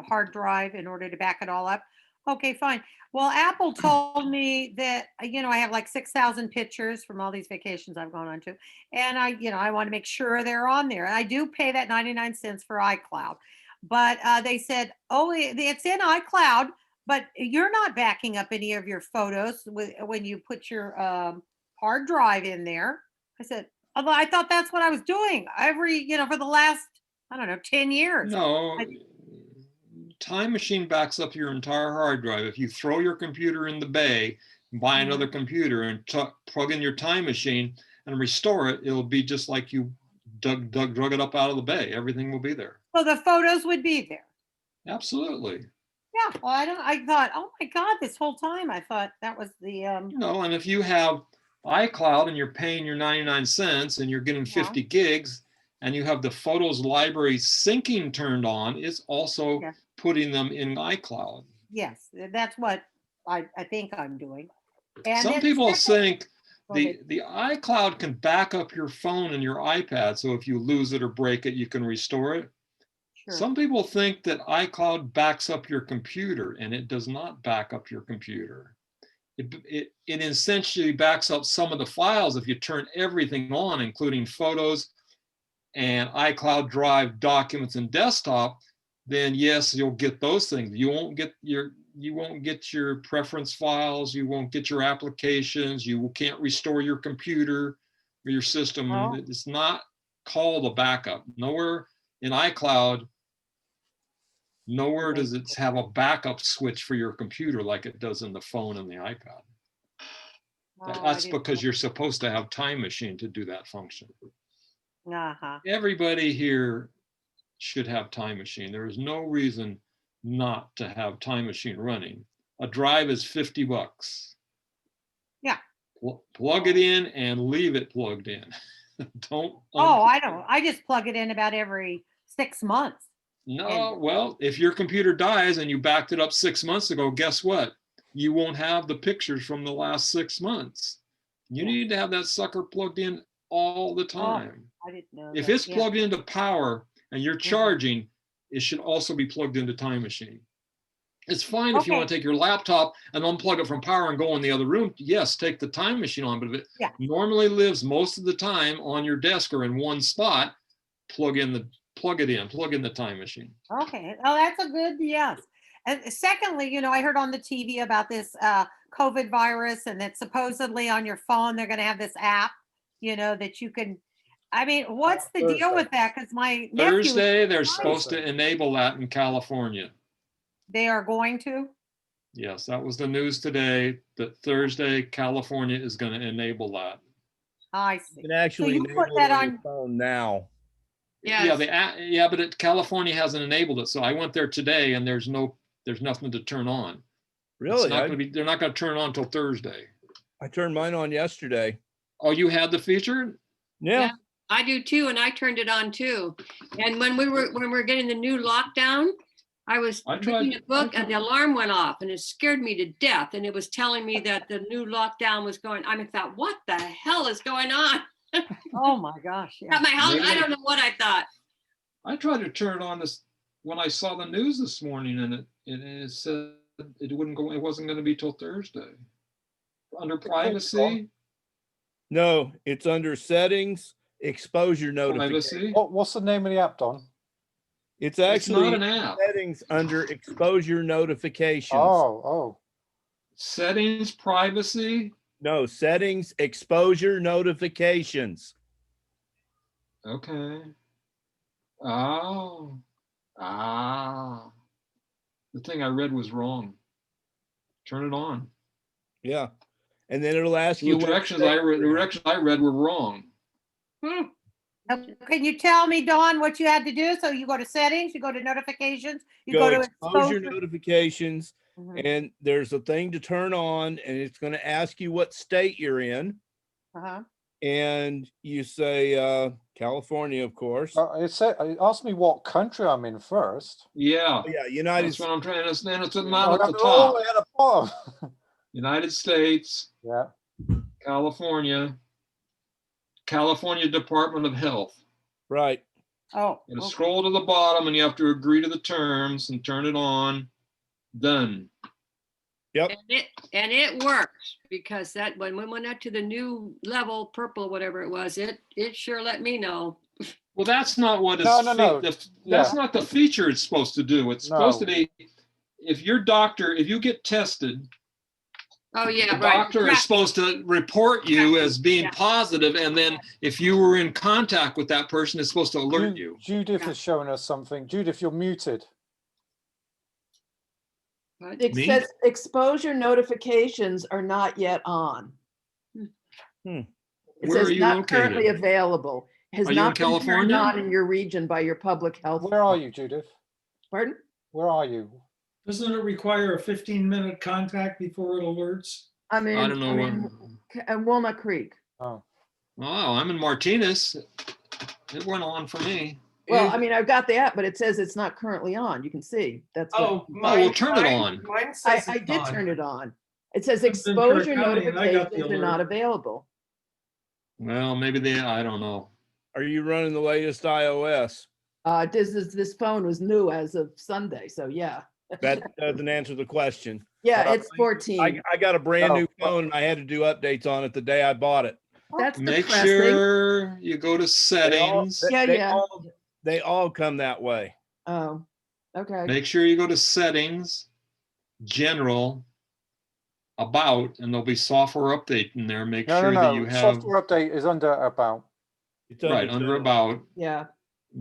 hard drive in order to back it all up. Okay, fine. Well, Apple told me that, I have like 6,000 pictures from all these vacations I've gone on to. And I want to make sure they're on there. And I do pay that 99 cents for iCloud. But they said, oh, it's in iCloud, but you're not backing up any of your photos when you put your hard drive in there. I said, although I thought that's what I was doing for the last, I don't know, 10 years. No, Time Machine backs up your entire hard drive. If you throw your computer in the bay, buy another computer and plug in your Time Machine and restore it, it'll be just like you drug it up out of the bay. Everything will be there. So the photos would be there. Absolutely. Yeah. Well, I thought, oh my God, this whole time I thought that was the. No, and if you have iCloud and you're paying your 99 cents and you're getting 50 gigs and you have the photos library syncing turned on, it's also putting them in iCloud. Yes, that's what I think I'm doing. And some people think the iCloud can back up your phone and your iPad. So if you lose it or break it, you can restore it. Sure. Some people think that iCloud backs up your computer, and it does not back up your computer. It essentially backs up some of the files. If you turn everything on, including photos and iCloud Drive, documents, and desktop, then yes, you'll get those things. You won't get your preference files. You won't get your applications. You can't restore your computer or your system. Oh. It's not called a backup. Nowhere in iCloud, nowhere does it have a backup switch for your computer like it does in the phone and the iPad. That's because you're supposed to have Time Machine to do that function. Everybody here should have Time Machine. There is no reason not to have Time Machine running. A drive is $50. Yeah. Plug it in and leave it plugged in. Don't. I don't. I just plug it in about every 6 months. No, well, if your computer dies and you backed it up 6 months ago, guess what? You won't have the pictures from the last 6 months. You need to have that sucker plugged in all the time. I didn't know if that. it's plugged into power and you're charging, it should also be plugged into Time Machine. It's fine if you want to take your laptop and unplug it from power and go in the other room. Yes, take the Time Machine on, but if it normally lives most of the time on your desk or in one spot, plug it in, plug in the Time Machine. Okay. Oh, that's a good, yes. And secondly, I heard on the TV about this COVID virus, and that supposedly on your phone, they're going to have this app, that you can, what's the deal with that? Because my nephew. Thursday, they're supposed to enable that in California. They are going to? Yes, that was the news today, that Thursday, California is going to enable that. I see. You can actually enable it on your phone now. Yes. Yeah, but California hasn't enabled it. So I went there today, and there's nothing to turn on. Really? They're not going to turn it on until Thursday. I turned mine on yesterday. Oh, you had the feature? Yeah. I do too, and I turned it on too. And when we were getting the new lockdown, I was I reading tried- a book and the alarm went off and it scared me to death. And it was telling me that the new lockdown was going. I thought, what the hell is going on? Oh my gosh. Yeah. At my house, I Maybe- don't know what I thought. I tried to turn it on this when I saw the news this morning, and it said it wouldn't go. It wasn't going to be till Thursday. Under privacy. No, it's under settings, exposure notification. Privacy. What's the name of the app, Don? It's It's actually not an app. settings under exposure notifications. Oh. Settings, privacy. No, settings, exposure notifications. Okay. Oh. The thing I read was wrong. Turn it on. Yeah. And then it'll ask The you what directions state I read, the you're in. directions I read were wrong. Can you tell me, Dawn, what you had to do? So you go to settings, you go to notifications, you Go go to exposure exposure. notifications, Mhm. and there's a thing to turn on, and it's going to ask you what state you're in. Uh-huh. And you say California, of course. It asked me what country I'm in first. Yeah. Yeah, United That's what I'm trying to understand. It's not Oh, at the I'm all top. the way at the bottom. United States, Yeah. California, California Department of Health. Right. Oh. You okay. scroll to the bottom and you have to agree to the terms and turn it on. Done. Yep. And it works because that when we went up to the new level, purple, whatever it was, it sure let me know. Well, that's not what it's. No. That's not the feature it's supposed to do. It's supposed to No. be, if you get tested, Oh, yeah, the right. doctor is supposed to report you as being positive, and then if you were in contact with that person, it's supposed to alert you. Judith is showing us something. Judith, you're muted. It Me? says exposure notifications are not yet on. It Where says are you not currently located? available. Has Are you in not been turned California? on in your region by your public health. Where are you, Judith? Pardon? Where are you? Doesn't it require a 15-minute contact before it alerts? I'm in, I don't know I'm what. in Walnut Creek. Oh. Oh, I'm in Martinez. It went on for me. Well, I mean, I've got the app, but it says it's not currently on. You can see. That's what. Oh, well, turn it on. Mine says I it's did on. turn it on. It says been exposure Kirk County and I got the notifications are not alert. available. Well, maybe I don't know. Are you running the latest iOS? This phone was new as of Sunday, so yeah. That doesn't answer the question. Yeah, But it's 14. I got a brand No, new phone and I had to do updates on it the day I bought it. That's Make depressing. sure you go to settings. They all come that way. Oh, okay. Make sure you go to settings, general, about, and there'll be software update in there. Make sure that you have Software update is under about. It's right under about. Yeah.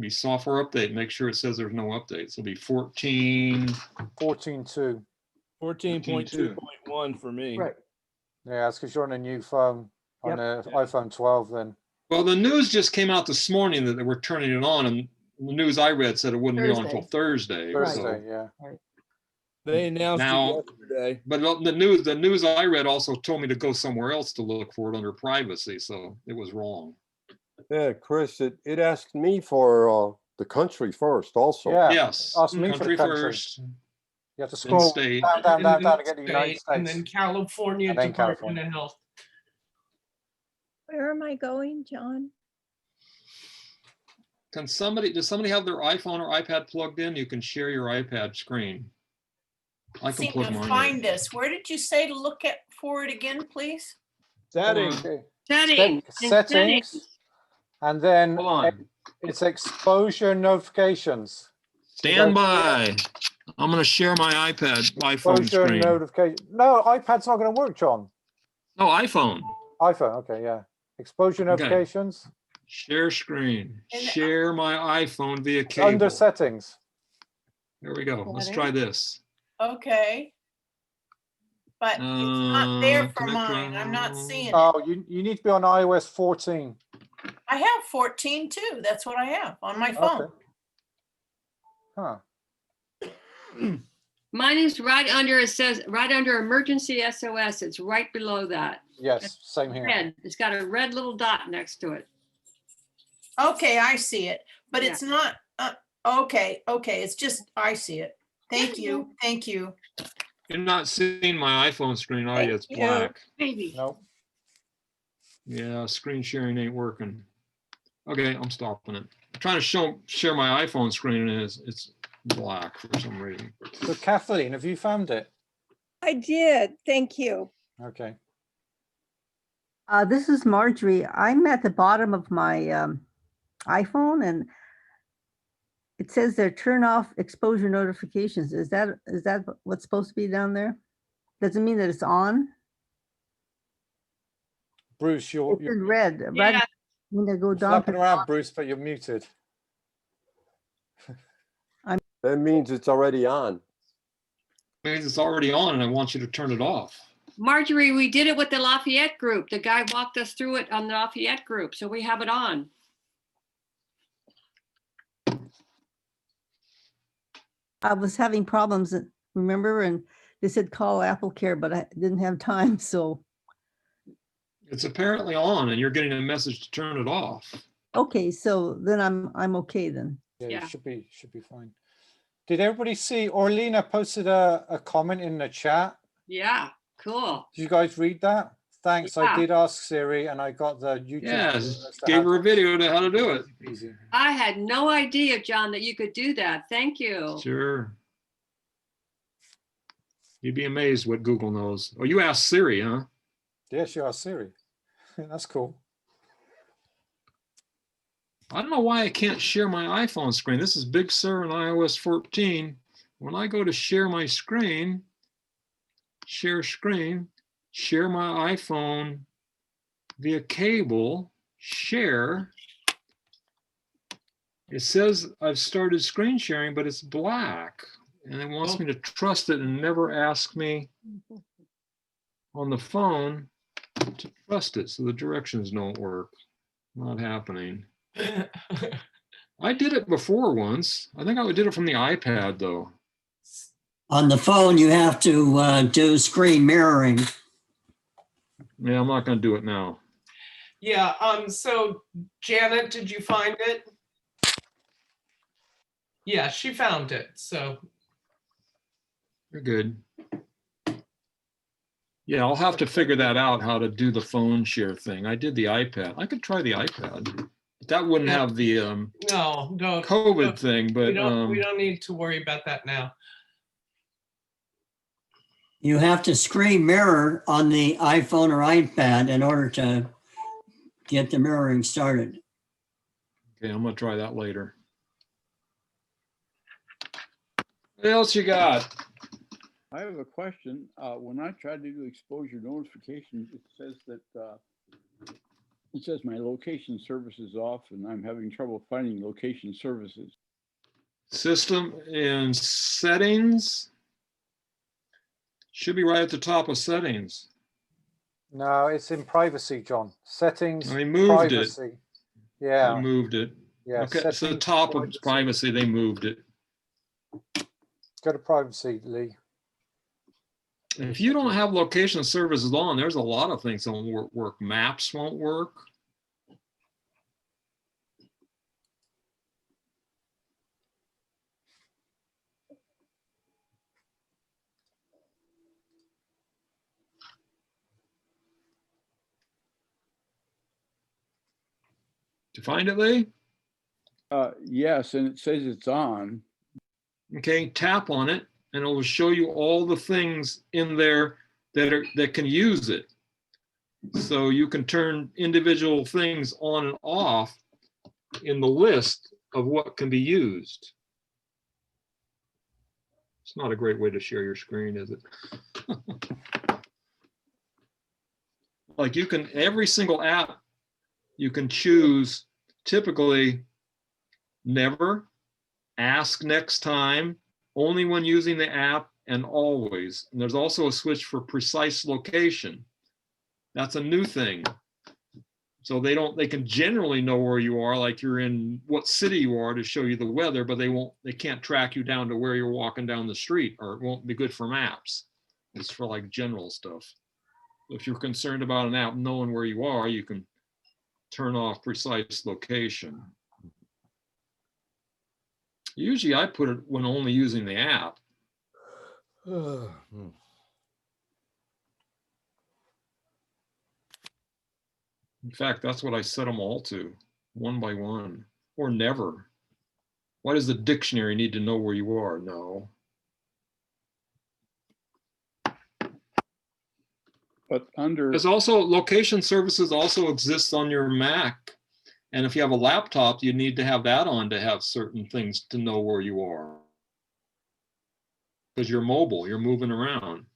Be software update. Make sure it says there's no updates. It'll be 14. 14.2. 14.2.1 for me. Right. Yeah, it's because you're on a new phone, on an iPhone 12 then. Well, the news just came out this morning that they were turning it on, and the news I read said it wouldn't be on until Thursday. Thursday, yeah. Right. They announced Now, it yesterday. but the news I read also told me to go somewhere else to look for it under privacy, so it was wrong. Yeah, Chris, it asked me for the country first also. Yeah. Yes. Ask me for Country the country. first. You have to scroll state. down And to get the then United state, and States. then California And then Department California. of Health. Where am I going, John? Does somebody have their iPhone or iPad plugged in? You can share your iPad screen. I can Seem plug to mine in. find this. Where did you say to look for it again, please? Settings. Settings. And then Hold on. it's exposure notifications. Stand by. I'm going to share my iPhone Exposure screen. notification. No, iPad's not going to work, John. No, iPhone. iPhone, okay, yeah. Exposure Okay. notifications. Share screen. Share my iPhone via It's cable. under settings. There we go. Let's try this. Okay. But it's not there for connect mine. I'm not seeing it. Oh, you need to be on iOS 14. I have 14 too. That's what I have on my phone. Okay. Huh. Mine is right under, it says, right under emergency SOS. It's right below that. Yes, same here. Red. It's got a red little dot next to it. Okay, I see it. But Yeah. it's not, okay, it's just, I see it. Thank you. Thank you. You're not seeing my iPhone screen, are you? Thank It's you. black. Maybe. No. Yeah, screen sharing ain't working. Okay, I'm stopping it. I'm trying to share my iPhone screen and it's black for some reason. So Kathleen, have you found it? I did. Thank you. Okay. This is Marjorie. I'm at the bottom of my iPhone and it says there turn off exposure notifications. Is that what's supposed to be down there? Doesn't mean that it's on. Bruce, you're It's in red. Yeah. I'm gonna go down. flapping around, Bruce, but you're muted. That means it's already on. Means it's already on and I want you to turn it off. Marjorie, we did it with the Lafayette group. The guy walked us through it on the Lafayette group, so we have it on. I was having problems, remember, and they said call Apple Care, but I didn't have time, so. It's apparently on and you're getting a message to turn it off. Okay, so then I'm okay then. Yeah, Yeah. it should be fine. Did everybody see Orlina posted a comment in the chat? Yeah, cool. Did you guys read that? Thanks. I Yeah. did ask Siri and I got the YouTube. Yeah, as to gave how her to- a video to how to do it. Easy. I had no idea, John, that you could do that. Thank you. Sure. You'd be amazed what Google knows. Oh, you asked Siri, huh? Yes, you are Siri. That's cool. I don't know why I can't share my iPhone screen. This is Big Sur and iOS 14. When I go to share my screen, share screen, share my iPhone via cable, share. It says I've started screen sharing, but it's black. And it wants me to trust it and never ask me on the phone to trust it. So the directions don't work. Not happening. I did it before once. I think I did it from the iPad though. On the phone, you have to do screen mirroring. Yeah, I'm not going to do it now. Yeah, so Janet, did you find it? Yeah, she found it, so. You're good. Yeah, I'll have to figure that out, how to do the phone share thing. I did the iPad. I could try the iPad. That wouldn't have the No, COVID thing, but we don't need to worry about that now. You have to screen mirror on the iPhone or iPad in order to get the mirroring started. Okay, I'm gonna try that later. What else you got? I have a question. When I try to do exposure notifications, it says that it says my location service is off and I'm having trouble finding location services. System and settings. Should be right at the top of settings. No, it's in privacy, John. Settings, I moved privacy. it. Yeah. I moved it. Yeah. Okay, so the top of privacy, they moved it. Go to privacy, Lee. If you don't have location services on, there's a lot of things that won't work. Maps won't work. Did you find it, Lee? Yes, and it says it's on. Okay, tap on it and it will show you all the things in there that can use it. So you can turn individual things on and off in the list of what can be used. It's not a great way to share your screen, is it? Like you can, every single app, you can choose typically never, ask next time, only when using the app, and always. And there's also a switch for precise location. That's a new thing. So they can generally know where you are, like you're in what city you are to show you the weather, but they can't track you down to where you're walking down the street, or it won't be good for maps. It's for like general stuff. If you're concerned about an app knowing where you are, you can turn off precise location. Usually I put it when only using the app. In fact, that's what I set them all to, one by one, or never. Why does the dictionary need to know where you are? No. But under, There's also location services also exists on your Mac. And if you have a laptop, you need to have that on to have certain things to know where you are. Because you're mobile, you're moving around.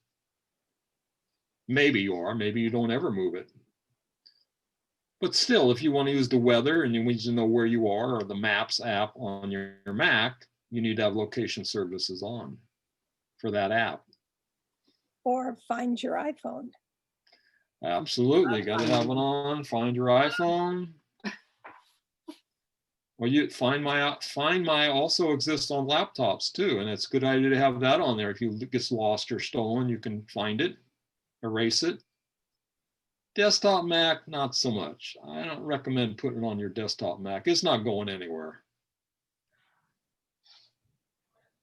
Maybe you are, maybe you don't ever move it. But still, if you want to use the weather and you need to know where you are, or the Maps app on your Mac, you need to have location services on for that app. Or find your iPhone. Absolutely, got to have it on. Find your iPhone. Or you Find My also exists on laptops too, and it's a good idea to have that on there. If it gets lost or stolen, you can find it, erase it. Desktop Mac, not so much. I don't recommend putting it on your desktop Mac. It's not going anywhere.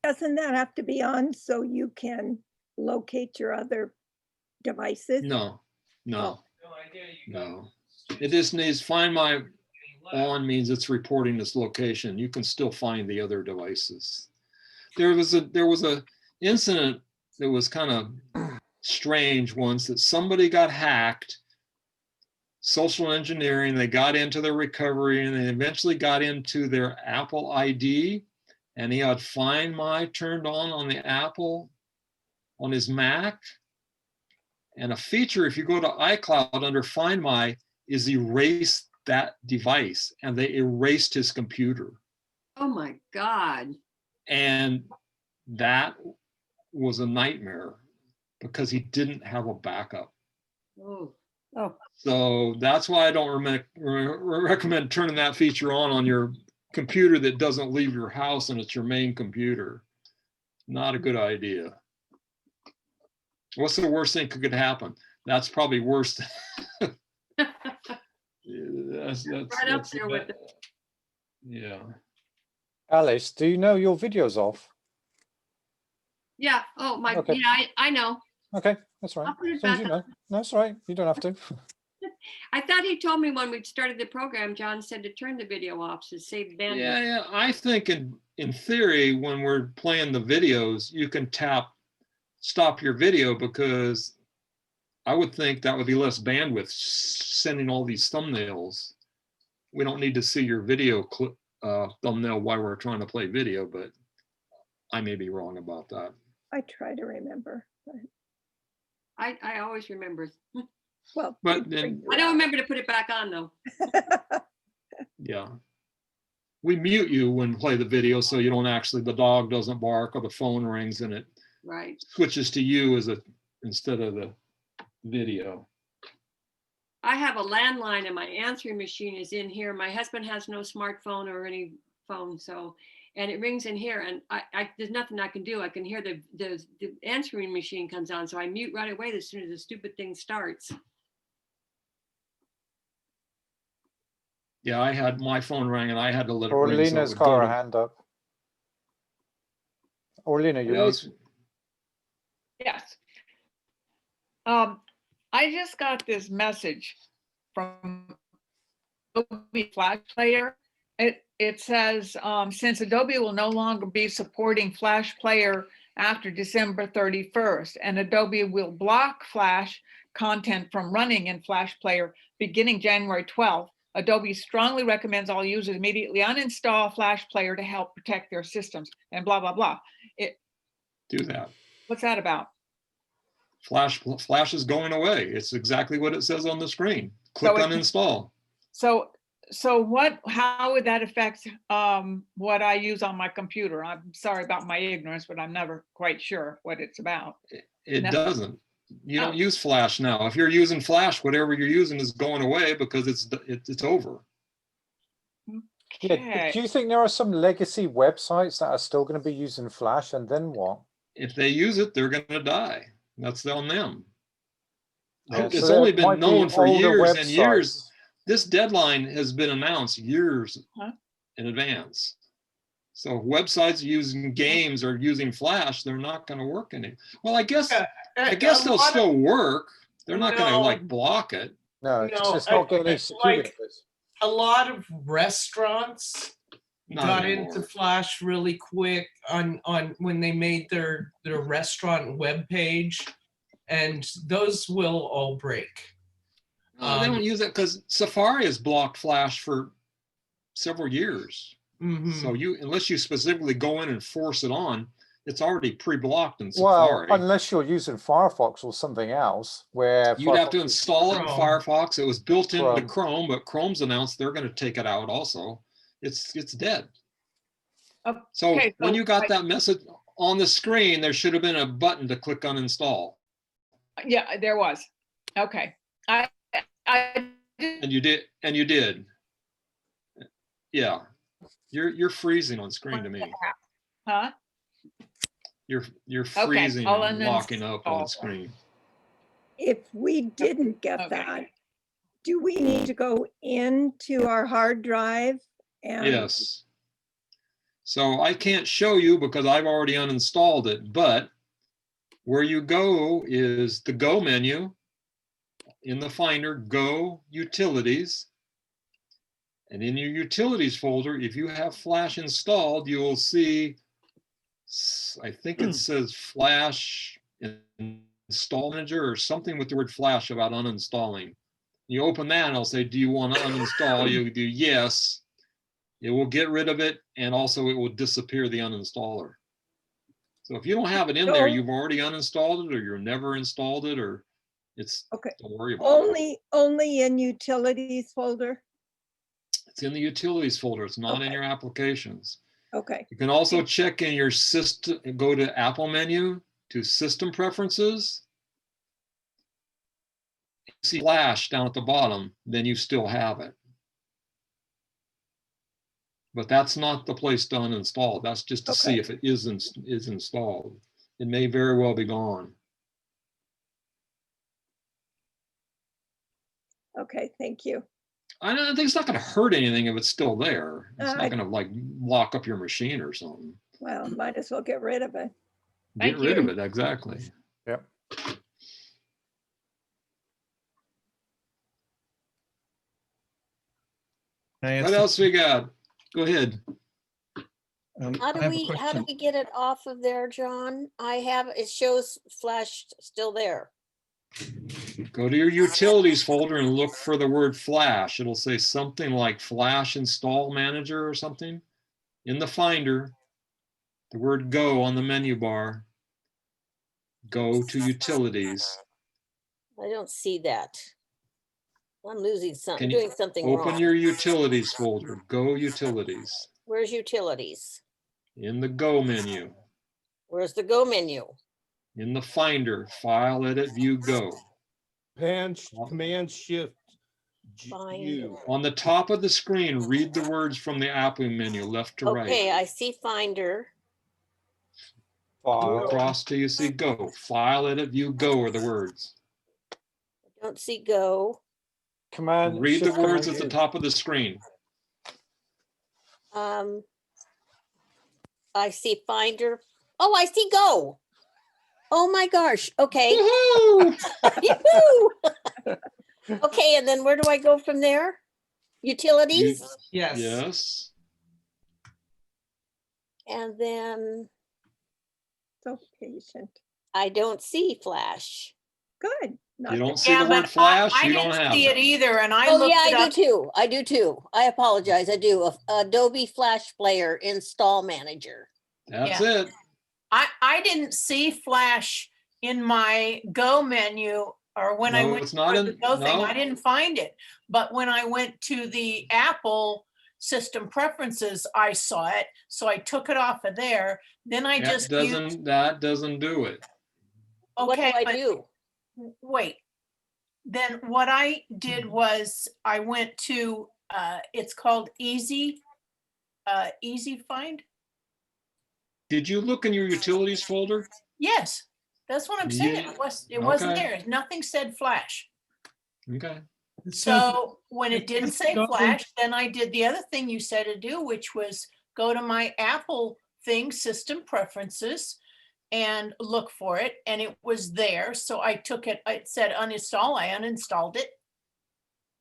Doesn't that have to be on so you can locate your other devices? No. It just needs Find My on means it's reporting this location. You can still find the other devices. There was a incident that was kind of strange once, that somebody got hacked, social engineering. They got into their recovery and they eventually got into their Apple ID, and he had Find My turned on the Apple on his Mac. And a feature, if you go to iCloud under Find My, is erase that device, and they erased his computer. Oh my God. And that was a nightmare because he didn't have a backup. Oh. So that's why I don't recommend turning that feature on your computer that doesn't leave your house and it's your main computer. Not a good idea. What's the worst thing that could happen? That's probably worse. That's right up there with it. Yeah. Alice, do you know your video's off? Yeah. Oh my. Okay. Yeah, I know. Okay, that's right. I'll put it As long as back you know. on. No, that's right. You don't have to. I thought he told me when we started the program, John said to turn the video off to save bandwidth. Yeah. I think in theory, when we're playing the videos, you can stop your video, because I would think that would be less bandwidth sending all these thumbnails. We don't need to see your video clip thumbnail while we're trying to play video, but I may be wrong about that. I try to remember. I always remember. Well, but then I don't remember to put it back on though. Yeah. We mute you when we play the video, so you don't the dog doesn't bark or the phone rings and it right. switches to you instead of the video. I have a landline and my answering machine is in here. My husband has no smartphone or any phone, and it rings in here, and I there's nothing I can do. I can hear the answering machine comes on, so I mute right away as soon as the stupid thing starts. Yeah, I had my phone rang and I had to let it ring. Orlena's got her hand up. Orlena, you Yes. I just got this message from Adobe Flash Player. It says, since Adobe will no longer be supporting Flash Player after December 31st, and Adobe will block Flash content from running in Flash Player beginning January 12th, Adobe strongly recommends all users immediately uninstall Flash Player to help protect their systems, and blah, blah, blah. Do that. What's that about? Flash is going away. It's exactly what it says on the screen. Click on install. So how would that affect what I use on my computer? I'm sorry about my ignorance, but I'm never quite sure what it's about. It doesn't. You don't use Flash now. If you're using Flash, whatever you're using is going away because it's over. Yeah, do you think there are some legacy websites that are still going to be using Flash, and then what? If they use it, they're going to die. That's on them. Yeah, it's so only been known for years and websites. years. This deadline has been announced years in advance. So websites using games or using Flash, they're not going to work any. Well, I guess they'll still work. They're not going to like block it. No, it's not getting any security. Like a lot of restaurants got into Flash really quick on when they made their restaurant webpage, and those will all break. They don't use it because Safari has blocked Flash for several years. So unless you specifically go in and force it on, it's already pre-blocked in Safari. Well, unless you're using Firefox or something else, where you'd have to install it in Firefox. It was built into Chrome. Chrome, but Chrome's announced they're going to take it out also. It's dead. So when you got that message on the screen, there should have been a button to click on install. Yeah, there was. Okay. And you did. Yeah. You're freezing on screen to me. Huh? You're freezing I'll and locking up on screen. If we didn't get that, do we need to go into our hard drive? And Yes. So I can't show you because I've already uninstalled it, but where you go is the Go menu in the Finder, Go Utilities. And in your Utilities folder, if you have Flash installed, you will see, I think it says Flash Install Manager or something with the word Flash about uninstalling. You open that and it'll say, do you want to uninstall? You do yes. It will get rid of it, and also it will disappear the uninstaller. So if you don't have it in there, you've already uninstalled it, or you've never installed it, or it's, don't worry about it. only in utilities folder? It's in the utilities folder. It's not in your applications. Okay. You can also check in your system, go to Apple menu to System Preferences. See Flash down at the bottom, then you still have it. But that's not the place to uninstall. That's just to see if it is installed. It may very well be gone. Okay, thank you. I don't think it's not going to hurt anything if it's still there. It's not going to like lock up your machine or something. Well, might as well get rid of it. Get rid of it, exactly. Yep. What else we got? Go ahead. How do we get it off of there, John? It shows Flash still there. Go to your utilities folder and look for the word Flash. It'll say something like Flash Install Manager or something. In the Finder, the word Go on the menu bar. Go to Utilities. I don't see that. I'm losing something, Can you doing something wrong. open your Utilities folder. Go Utilities. Where's Utilities? In the Go menu. Where's the Go menu? In the Finder, File, Edit, View, Go. Command Shift U. On the top of the screen, read the words from the Apple menu, left to right. Okay, I see Finder. Go across till you see Go. File, Edit, View, Go are the words. I don't see Go. Command. Read the words at the top of the screen. I see Finder. Oh, I see Go. Oh my gosh. Okay. Okay, and then where do I go from there? Utilities? Yes. Yes. And then So patient. I don't see Flash. Good. You don't see the word Flash, you don't have see it either, and I Oh looked yeah, it I up. do too. I do too. I apologize. I do. Adobe Flash Player Install Manager. That's it. I didn't see Flash in my Go menu, or when I No, went it's not to in- the Go thing, no. I didn't find it. But when I went to the Apple System Preferences, I saw it. So I took it off of there. Then I just used, That doesn't do it. What do okay, I but do? wait. Then what I did was I went to, it's called Easy Find. Did you look in your utilities folder? Yes, that's what I'm saying. It wasn't okay. there. Nothing said Flash. Okay. So when it didn't say Flash, then I did the other thing you said to do, which was go to my Apple thing, system preferences, and look for it, and it was there. So I took it, it said uninstall, I uninstalled it.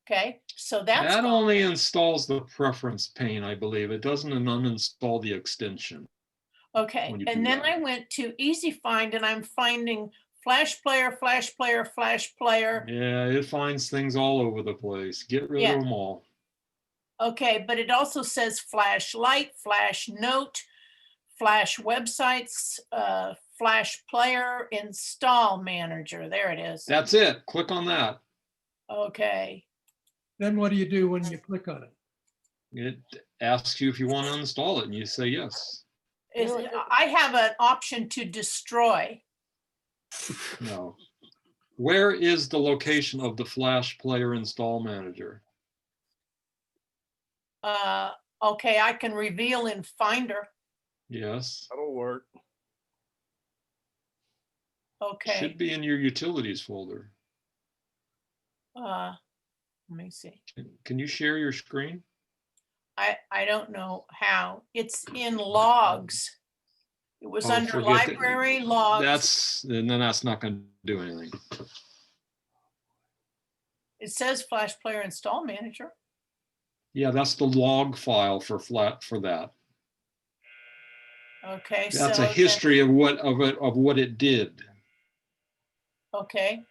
Okay, so that's That gone. only installs the preference pane, I believe. It doesn't uninstall the extension. Okay, when you and do then that. I went to Easy Find and I'm finding Flash Player, Flash Player, Flash Player. Yeah, it finds things all over the place. Get rid Yeah. of them all. Okay, but it also says Flash Light, Flash Note, Flash Websites, Flash Player, Install Manager. There it is. That's it. Click on that. Okay. Then what do you do when you click on it? It asks you if you want to install it, and you say yes. I have an option to destroy. No. Where is the location of the Flash Player Install Manager? Okay, I can reveal in Finder. Yes. That'll work. Okay. Should be in your utilities folder. Let me see. Can you share your screen? I don't know how. It's in logs. It was Oh, under forget that. library logs. And then that's not going to do anything. It says Flash Player Install Manager. Yeah, that's the log file for that. Okay, That's so a history of what it did. Okay.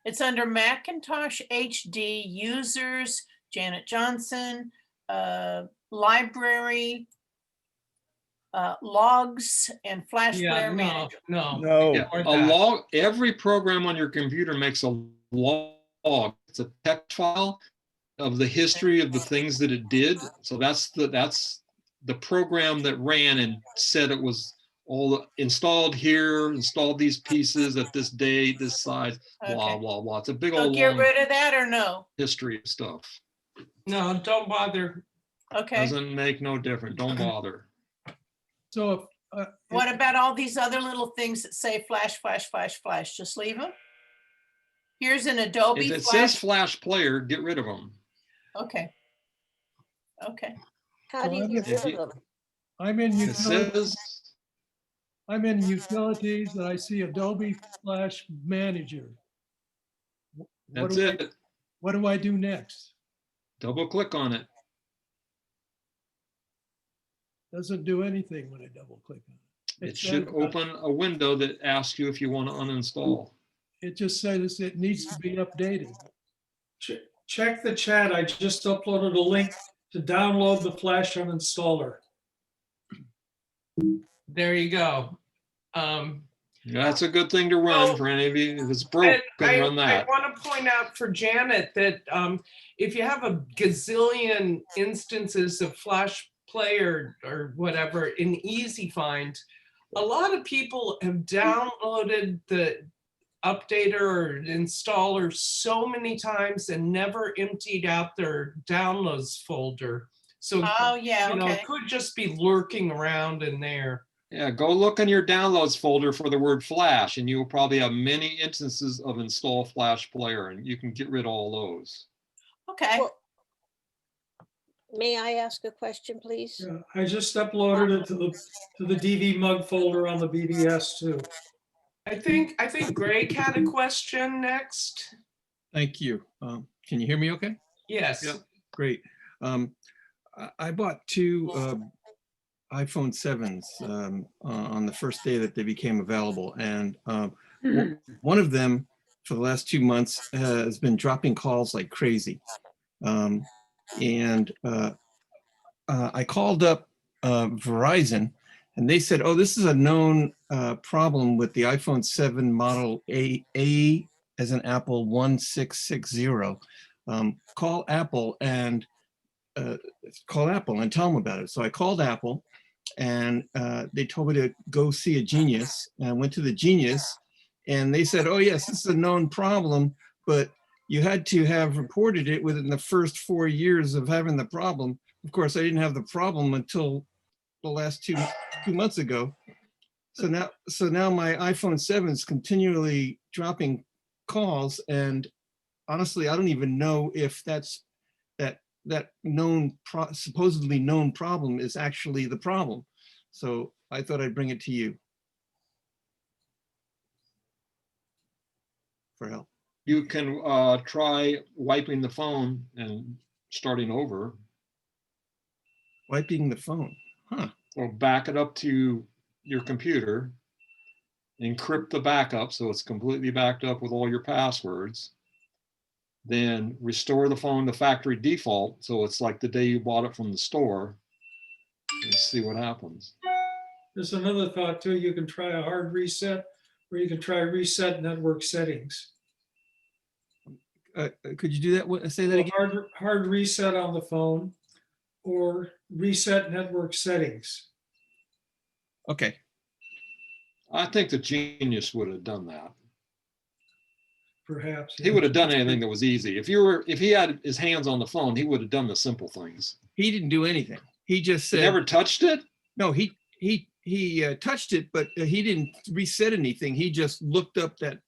It's under Macintosh HD users, Janet Johnson, library, logs, and Flash Player Manager. Yeah, a log. Every program on your computer makes a log. It's a text file of the history of the things that it did. So that's the program that ran and said it was all installed here, installed these pieces at this date, this size, blah, Okay. blah, blah. It's a big So old get long rid of that or no? history of stuff. No, don't bother. Okay. Doesn't make no difference. Don't bother. So What about all these other little things that say flash, flash, flash, flash? Just leave them? Here's an Adobe If it Flash. says Flash Player, get rid of them. Okay. Okay. How do you get rid of them? I'm in It says, utilities and I see Adobe Flash Manager. that's it. What do I do next? Double click on it. Doesn't do anything when I double click on it. It should open a window that asks you if you want to uninstall. It just says it needs to be updated. Check the chat. I just uploaded a link to download the Flash uninstaller. There you go. That's a good thing to run for any of you. If it's broke, run that. I want to point out for Janet that if you have a gazillion instances of Flash Player or whatever in Easy Find, a lot of people have downloaded the updater or installer so many times and never emptied out their downloads folder. So Oh, yeah, you know, okay. it could just be lurking around in there. Yeah, go look in your downloads folder for the word Flash, and you will probably have many instances of install Flash Player, and you can get rid of all those. Okay. Well, may I ask a question, please? Yeah, I just uploaded it to the DVMUG folder on the BBS too. I think Greg had a question next. Thank you. Can you hear me okay? Yes. Yep. Great. I bought two iPhone 7s on the first day that they became available. And one of them for the last 2 months has been dropping calls like crazy. I called up Verizon and they said, oh, this is a known problem with the iPhone 7 model A as an Apple 1660. Call Apple and tell them about it. So I called Apple and they told me to go see a genius. And I went to the genius and they said, oh yes, this is a known problem, but you had to have reported it within the first 4 years of having the problem. Of course, I didn't have the problem until the last two months ago. So now my iPhone 7 is continually dropping calls, and honestly, I don't even know if that supposedly known problem is actually the problem. So I thought I'd bring it to you for help. You can try wiping the phone and starting over. Wiping the phone, huh? Or back it up to your computer, encrypt the backup so it's completely backed up with all your passwords. Then restore the phone to factory default so it's like the day you bought it from the store, and see what happens. There's another thought too. You can try a hard reset, or you can try reset network settings. Could you do that? Say that again. Hard reset on the phone, or reset network settings. Okay. I think the genius would have done that. Perhaps he would have done anything that was easy. If he had his hands on the phone, he would have done the simple things. He didn't do anything. He just said. He never touched it? No, he touched it, but he didn't reset anything. He just looked up that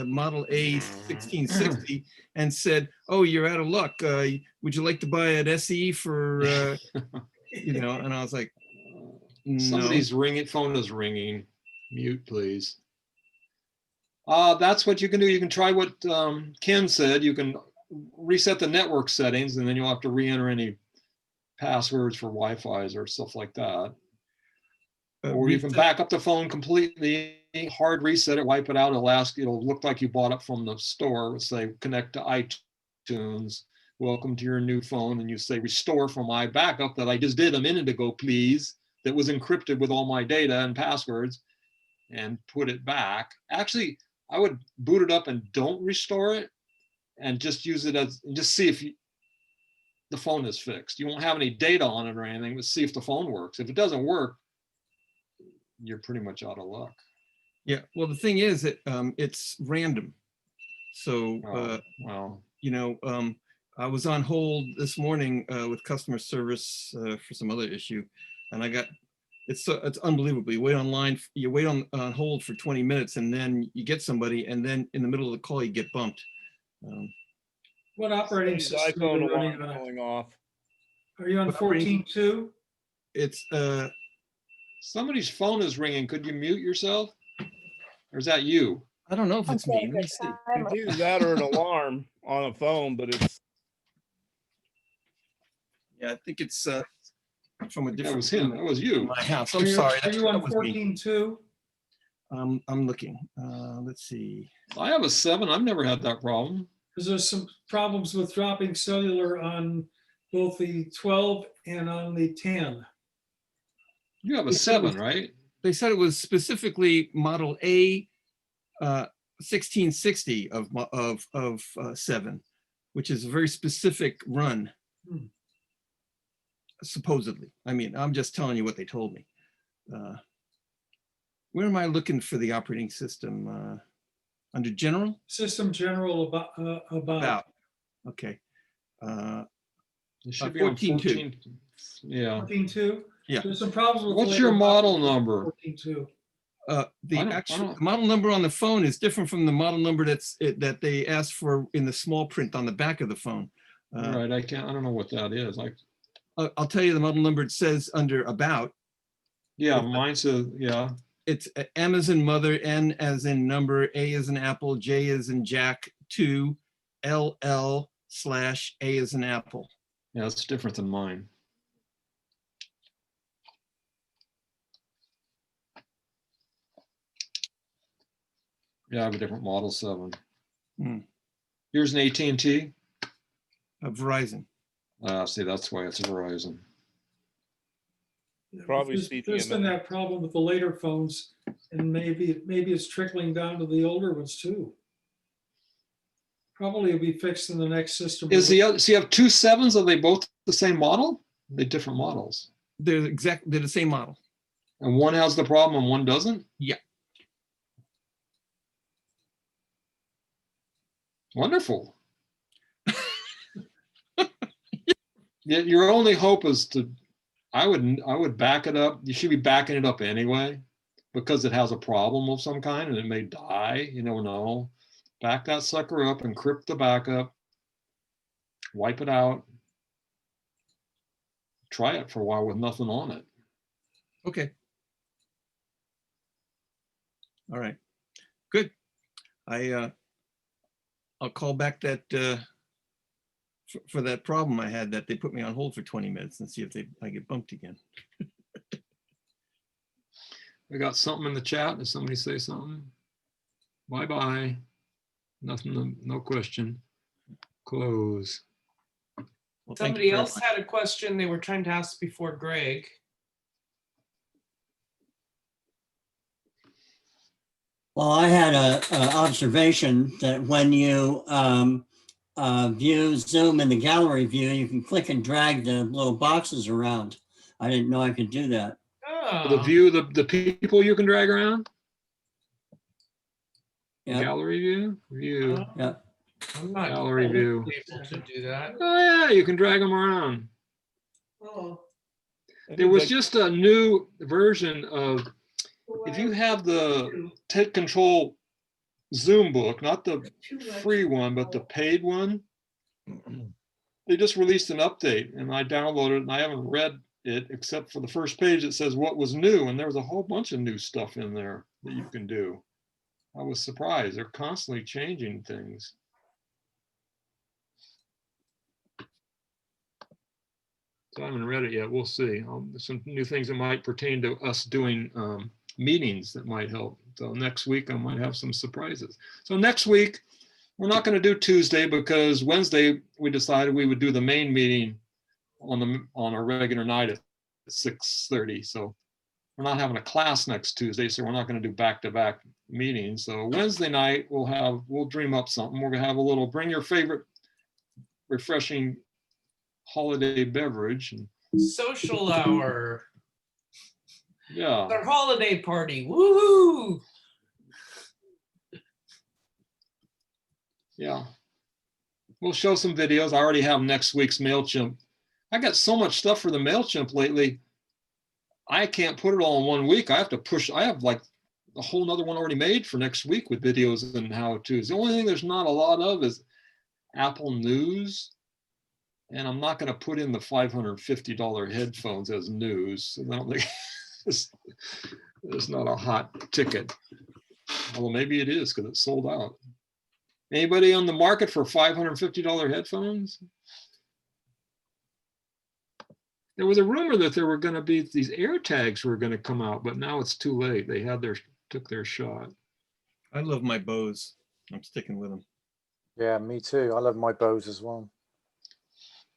Model A 1660 and said, "Oh, you're out of luck. Would you like to buy an SE for you know?" And I was like, "No." Somebody's phone is ringing. Mute, please. That's what you can do. You can try what Ken said. You can reset the network settings, and then you'll have to re-enter any passwords for Wi-Fi's or stuff like that. Or you can back up the phone completely, hard reset it, wipe it out. It'll look like you bought it from the store. Say connect to iTunes. Welcome to your new phone, and you say restore from my backup that I just did a minute ago, please. That was encrypted with all my data and passwords, and put it back. Actually, I would boot it up and don't restore it, and just use it as, and just see if the phone is fixed. You won't have any data on it or anything, but see if the phone works. If it doesn't work, you're pretty much out of luck. Yeah. Well, the thing is that it's random. So, wow. You know, I was on hold this morning with customer service for some other issue, and I got. It's unbelievable. You wait online, you wait on hold for 20 minutes, and then you get somebody, and then in the middle of the call, you get bumped. What operating system are you running on? Going off. Are you on 14.2? It's somebody's phone is ringing. Could you mute yourself? Or is that you? I don't know if it's me. Let me see. It's either that or an alarm on a phone, but it's. Yeah, I think it's from a different. That was him. That was you. My house. I'm sorry. Are you on 14.2? I'm looking. Let's see. I have a 7. I've never had that problem. Because there's some problems with dropping cellular on both the 12 and on the 10. You have a 7, right? They said it was specifically Model A 1660 of 7, which is a very specific run. Supposedly. I mean, I'm just telling you what they told me. Where am I looking for the operating system? Under general? System general about. Okay. It should be on 14. Yeah. 14.2? Yeah. There's some problems with. What's your model number? 14.2. The actual model number on the phone is different from the model number that they asked for in the small print on the back of the phone. Right. I don't know what that is. I'll tell you the model number. It says under about. Yeah, mine says, yeah. It's M as in mother, N as in number, A as in apple, J as in Jack, 2, LL/A as in apple. Yeah, it's different than mine. Yeah, I have a different model 7. Here's an AT&T. Verizon. See, that's why it's a Verizon. Probably there's been that problem with the later phones, and maybe it's trickling down to the older ones too. Probably will be fixed in the next system. So you have 2 7s? Are they both the same model? They're different models. They're the same model. And one has the problem and one doesn't? Yeah. Wonderful. Your only hope is to, I would back it up. You should be backing it up anyway, because it has a problem of some kind and it may die. You don't know. Back that sucker up, encrypt the backup, wipe it out, try it for a while with nothing on it. Okay. All right, good. I'll call back that for that problem I had that they put me on hold for 20 minutes and see if I get bumped again. We got something in the chat. Did somebody say something? Bye-bye. Nothing, no question. Close. Well, Somebody else had a question they were trying to ask before Greg. Well, I had a observation that when you view Zoom in the gallery view, you can click and drag the little boxes around. I didn't know I could do that. The view, the people you can drag around? Yeah. Gallery view? View. Yeah. I'm not Gallery view. able to do that. Oh yeah, you can drag them around. Oh. There was just a new version of, if you have the Take Control Zoom book, not the free one, but the paid one, they just released an update and I downloaded it and I haven't read it except for the first page that says what was new, and there was a whole bunch of new stuff in there that you can do. I was surprised. They're constantly changing things. So I haven't read it yet. We'll see. Some new things that might pertain to us doing meetings that might help. So next week I might have some surprises. So next week, we're not going to do Tuesday because Wednesday we decided we would do the main meeting on a regular night at 6:30. So we're not having a class next Tuesday, so we're not going to do back-to-back meetings. So Wednesday night we'll dream up something. We're going to have a little bring your favorite refreshing holiday beverage. Social hour. Yeah. Our holiday party. Woohoo! Yeah. We'll show some videos. I already have next week's MailChimp. I got so much stuff for the MailChimp lately. I can't put it all in 1 week. I have to push. I have like a whole nother one already made for next week with videos and how-tos. The only thing there's not a lot of is Apple News. And I'm not going to put in the $550 headphones as news. So I don't think it's not a hot ticket. Although maybe it is because it's sold out. Anybody on the market for $550 headphones? There was a rumor that there were going to be these AirTags were going to come out, but now it's too late. They took their shot. I love my Bose. I'm sticking with them. Yeah, me too. I love my Bose as well.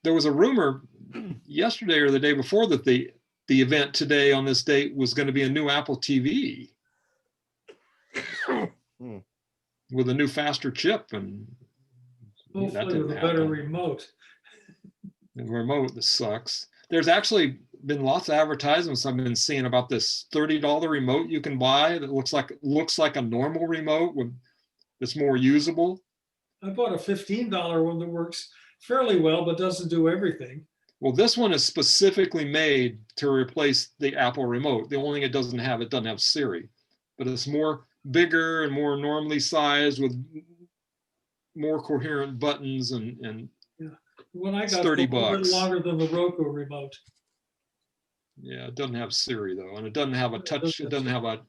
There was a rumor yesterday or the day before that the event today on this date was going to be a new Apple TV with a new faster chip, and Hopefully with a better remote. The remote that sucks. There's actually been lots of advertisements I've been seeing about this $30 remote you can buy that looks like a normal remote that's more usable. I bought a $15 one that works fairly well, but doesn't do everything. Well, this one is specifically made to replace the Apple remote. The only thing it doesn't have Siri, but it's bigger and more normally sized with more coherent buttons and yeah. When I got $30. a little bit longer than the Roku remote. Yeah, it doesn't have Siri though, and it doesn't have a touch. It doesn't have a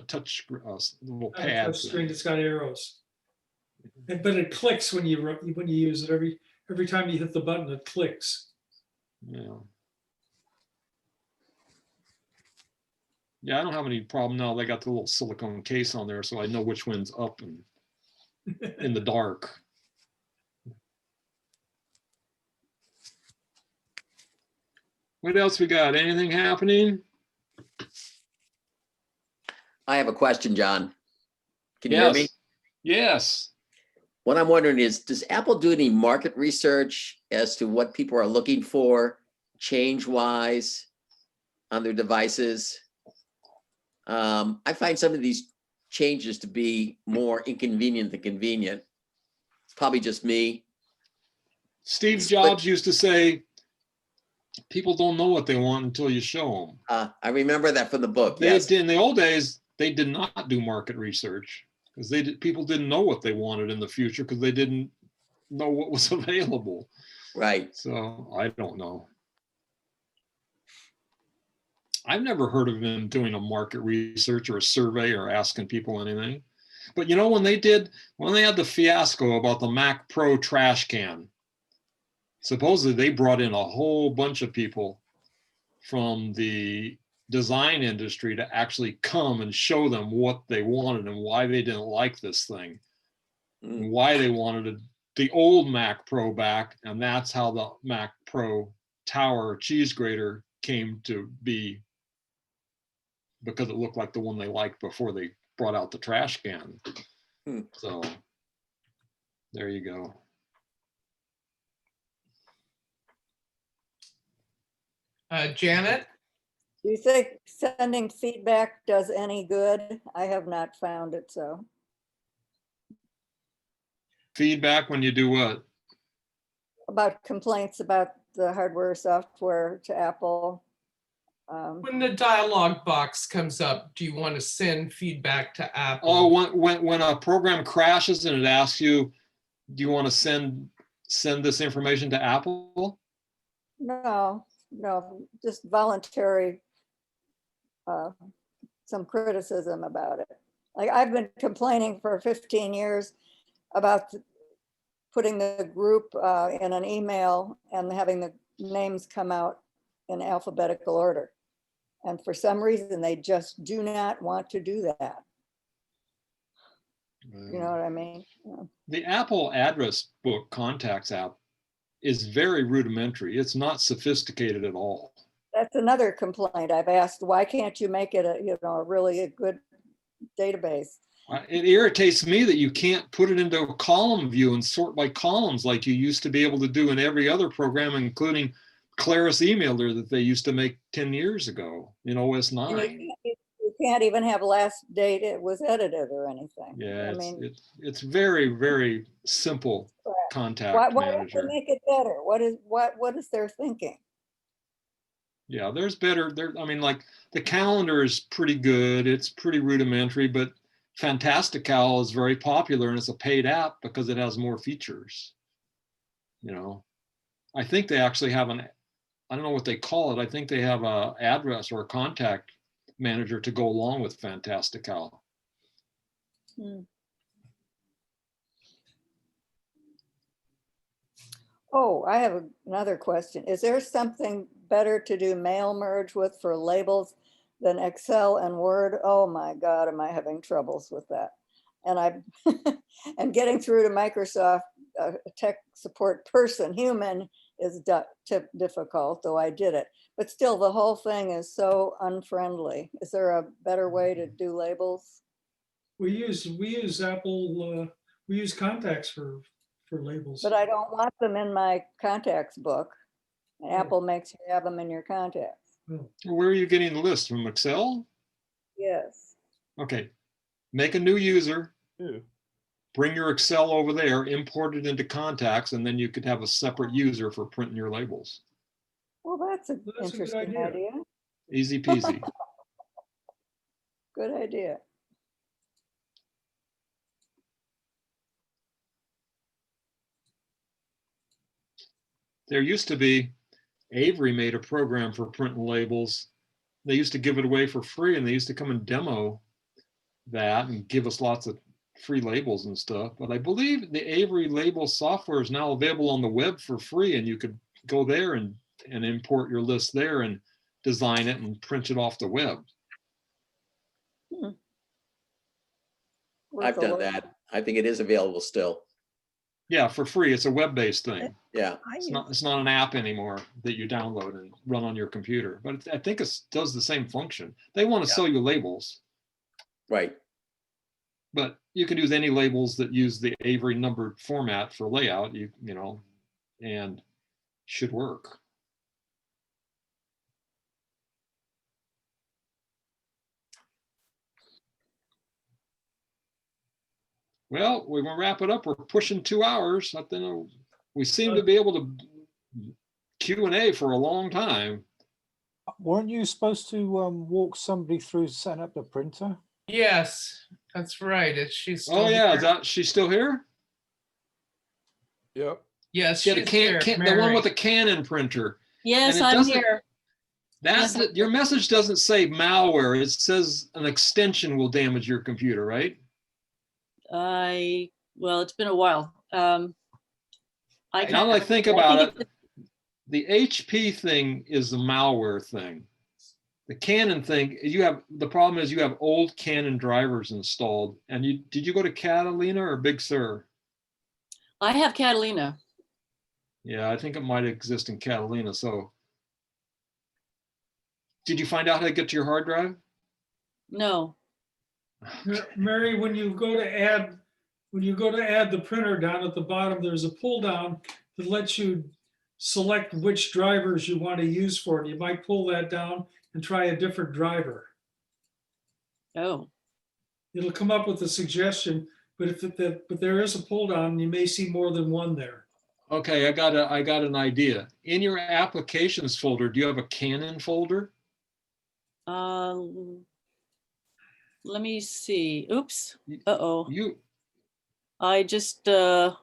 touch little pad. Touch screen. It's got arrows, but it clicks when you use it. Every time you hit the button, it clicks. Yeah. Yeah, I don't have any problem now. They got the little silicone case on there, so I know which one's up and in the dark. What else we got? Anything happening? I have a question, John. Can you hear me? Yes. What I'm wondering is, does Apple do any market research as to what people are looking for change-wise on their devices? I find some of these changes to be more inconvenient than convenient. It's probably just me. Steve Jobs used to say, people don't know what they want until you show them. I remember that from the book. Yes. In the old days, they did not do market research because people didn't know what they wanted in the future because they didn't know what was available. Right. So I don't know. I've never heard of them doing a market research or a survey or asking people anything. But you know, when they had the fiasco about the Mac Pro trash can, supposedly they brought in a whole bunch of people from the design industry to actually come and show them what they wanted and why they didn't like this thing, and why they wanted the old Mac Pro back. And that's how the Mac Pro Tower cheese grater came to be, because it looked like the one they liked before they brought out the trash can. So there you go. Janet? Do you think sending feedback does any good? I have not found it so. Feedback when you do what? About complaints about the hardware, software to Apple. When the dialog box comes up, do you want to send feedback to Apple? Oh, when a program crashes and it asks you, do you want to send this information to Apple? No, just voluntary, some criticism about it. Like I've been complaining for 15 years about putting the group in an email and having the names come out in alphabetical order. And for some reason, they just do not want to do that. You know what I mean? Yeah. The Apple address book contacts app is very rudimentary. It's not sophisticated at all. That's another complaint I've asked. Why can't you make it a really good database? It irritates me that you can't put it into a column view and sort by columns like you used to be able to do in every other program, including Claris Emailer that they used to make 10 years ago in OS 9. You can't even have last date it was edited or anything. Yeah, I mean, it's very, very simple contact why don't manager. they make it better? What is their thinking? Yeah, there's better. I mean, like the calendar is pretty good. It's pretty rudimentary, but Fantastical is very popular and it's a paid app because it has more features. You know, I think they actually have I don't know what they call it. I think they have a address or a contact manager to go along with Fantastical. Oh, I have another question. Is there something better to do mail merge with for labels than Excel and Word? Oh my God, am I having troubles with that? And and getting through to Microsoft tech support person, human, is difficult, though I did it. But still, the whole thing is so unfriendly. Is there a better way to do labels? We use Apple, we use contacts for labels. But I don't want them in my contacts book. And Apple makes you have them in your contacts. Where are you getting the list? From Excel? Yes. Okay. Make a new user. Bring your Excel over there, import it into contacts, and then you could have a separate user for printing your labels. Well, that's an interesting idea. Easy peasy. Good idea. There used to be, Avery made a program for printing labels. They used to give it away for free, and they used to come and demo that and give us lots of free labels and stuff. But I believe the Avery label software is now available on the web for free, and you could go there and import your list there and design it and print it off the web. I've done that. I think it is available still. Yeah, for free. It's a web-based thing. Yeah. It's not an app anymore that you download and run on your computer, but I think it does the same function. They want to sell you labels. Right. But you can use any labels that use the Avery numbered format for layout, you know, and should work. Well, we're gonna wrap it up. We're pushing 2 hours. I think we seem to be able to Q&A for a long time. Weren't you supposed to walk somebody through setting up the printer? Yes, that's right. She's still yeah, here. She's still here? Yep. Yes, She had she's here, the one Mary. with the Canon printer. Yes, And it I'm doesn't- here. Your message doesn't say malware. It says an extension will damage your computer, right? Well, it's been a while. Now that I think about it, the HP thing is the malware thing. The Canon thing, the problem is you have old Canon drivers installed. And did you go to Catalina or Big Sur? I have Catalina. Yeah, I think it might exist in Catalina. So did you find out how to get to your hard drive? No. Mary, when you go to add the printer, down at the bottom, there's a pull down that lets you select which drivers you want to use for it. You might pull that down and try a different driver. Oh. It'll come up with a suggestion, but but there is a pull down, and you may see more than one there. Okay, I got an idea. In your applications folder, do you have a Canon folder? Let me see. Oops. You. I just can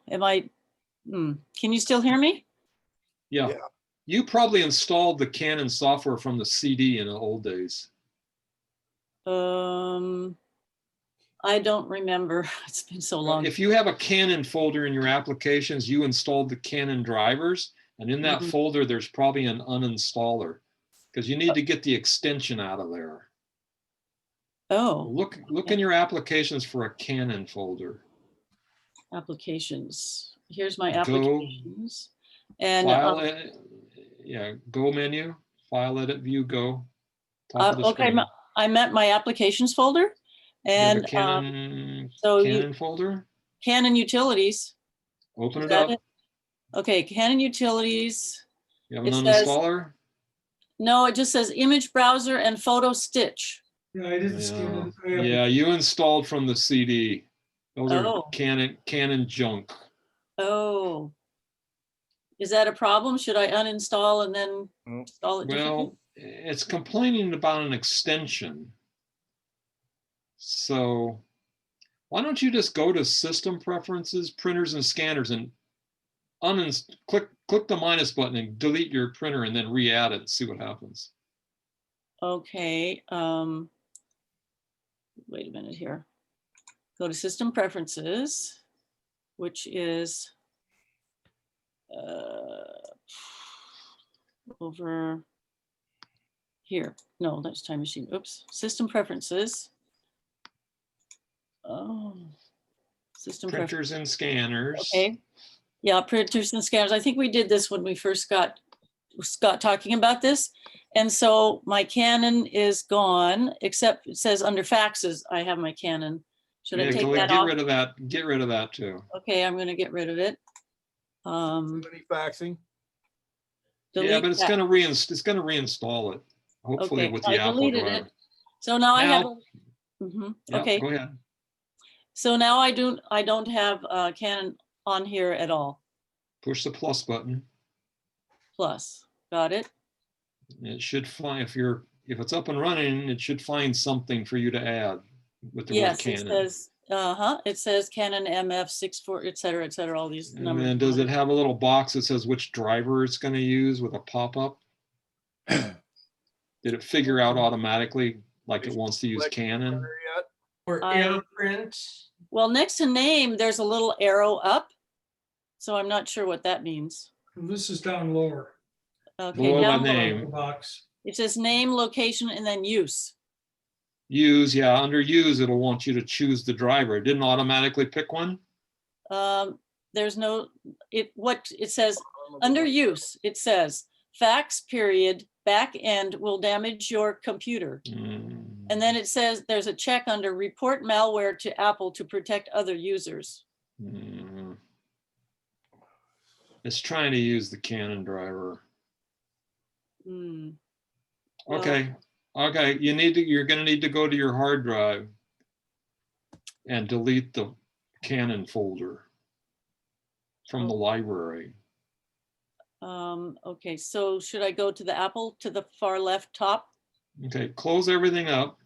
you still hear me? Yeah. You probably installed the Canon software from the CD in the old days. I don't remember. It's been so long. If you have a Canon folder in your applications, you installed the Canon drivers, and in that folder, there's probably an uninstaller because you need to get the extension out of there. Oh. Look in your applications for a Canon folder. Applications. Here's my applications. And file edit, go menu, file, edit, view, go. Okay, I'm at my applications folder, and Canon folder. Canon Utilities. Open it up. Okay, Canon Utilities. You have an uninstaller? No, it just says Image Browser and Photo Stitch. Yeah, I didn't scan it. Yeah, you installed from the CD. Those are Canon junk. Oh. Is that a problem? Should I uninstall and then install it differently? Well, it's complaining about an extension. So why don't you just go to System Preferences, Printers and Scanners, and click the minus button and delete your printer and then re-add it and see what happens. Okay. Wait a minute here. Go to System Preferences, which is over here. No, that's Time Machine. Oops. System Preferences. Oh, System Printers and Scanners. Okay. Yeah, printers and scanners. I think we did this when we first got talking about this. And so my Canon is gone, except it says under faxes, I have my Canon. Should I take that off? Get rid of that. Get rid of that too. Okay, I'm going to get rid of it. Faxing. Yeah, but it's going to reinstall it. Hopefully with the Apple driver. It. So now I have. Okay. Go ahead. So now I don't have Canon on here at all. Push the plus button. Plus, got it. It should find if it's up and running, it should find something for you to add with the word Canon. It says Canon MF64, et cetera, all these numbers. And does it have a little box that says which driver it's going to use with a pop-up? Did it figure out automatically like it wants to use Canon? Or AirPrint? Well, next to name, there's a little arrow up. So I'm not sure what that means. This is down lower. Okay, down name. The box. It says name, location, and then use. Use, yeah. Under use, it'll want you to choose the driver. It didn't automatically pick one. There's no. What it says under use. It says fax period back end will damage your computer. And then it says there's a check under report malware to Apple to protect other users. It's trying to use the Canon driver. Okay. Okay. You're going to need to go to your hard drive and delete the Canon folder from the library. Okay. So should I go to the Apple to the far left top? Okay. Close everything up.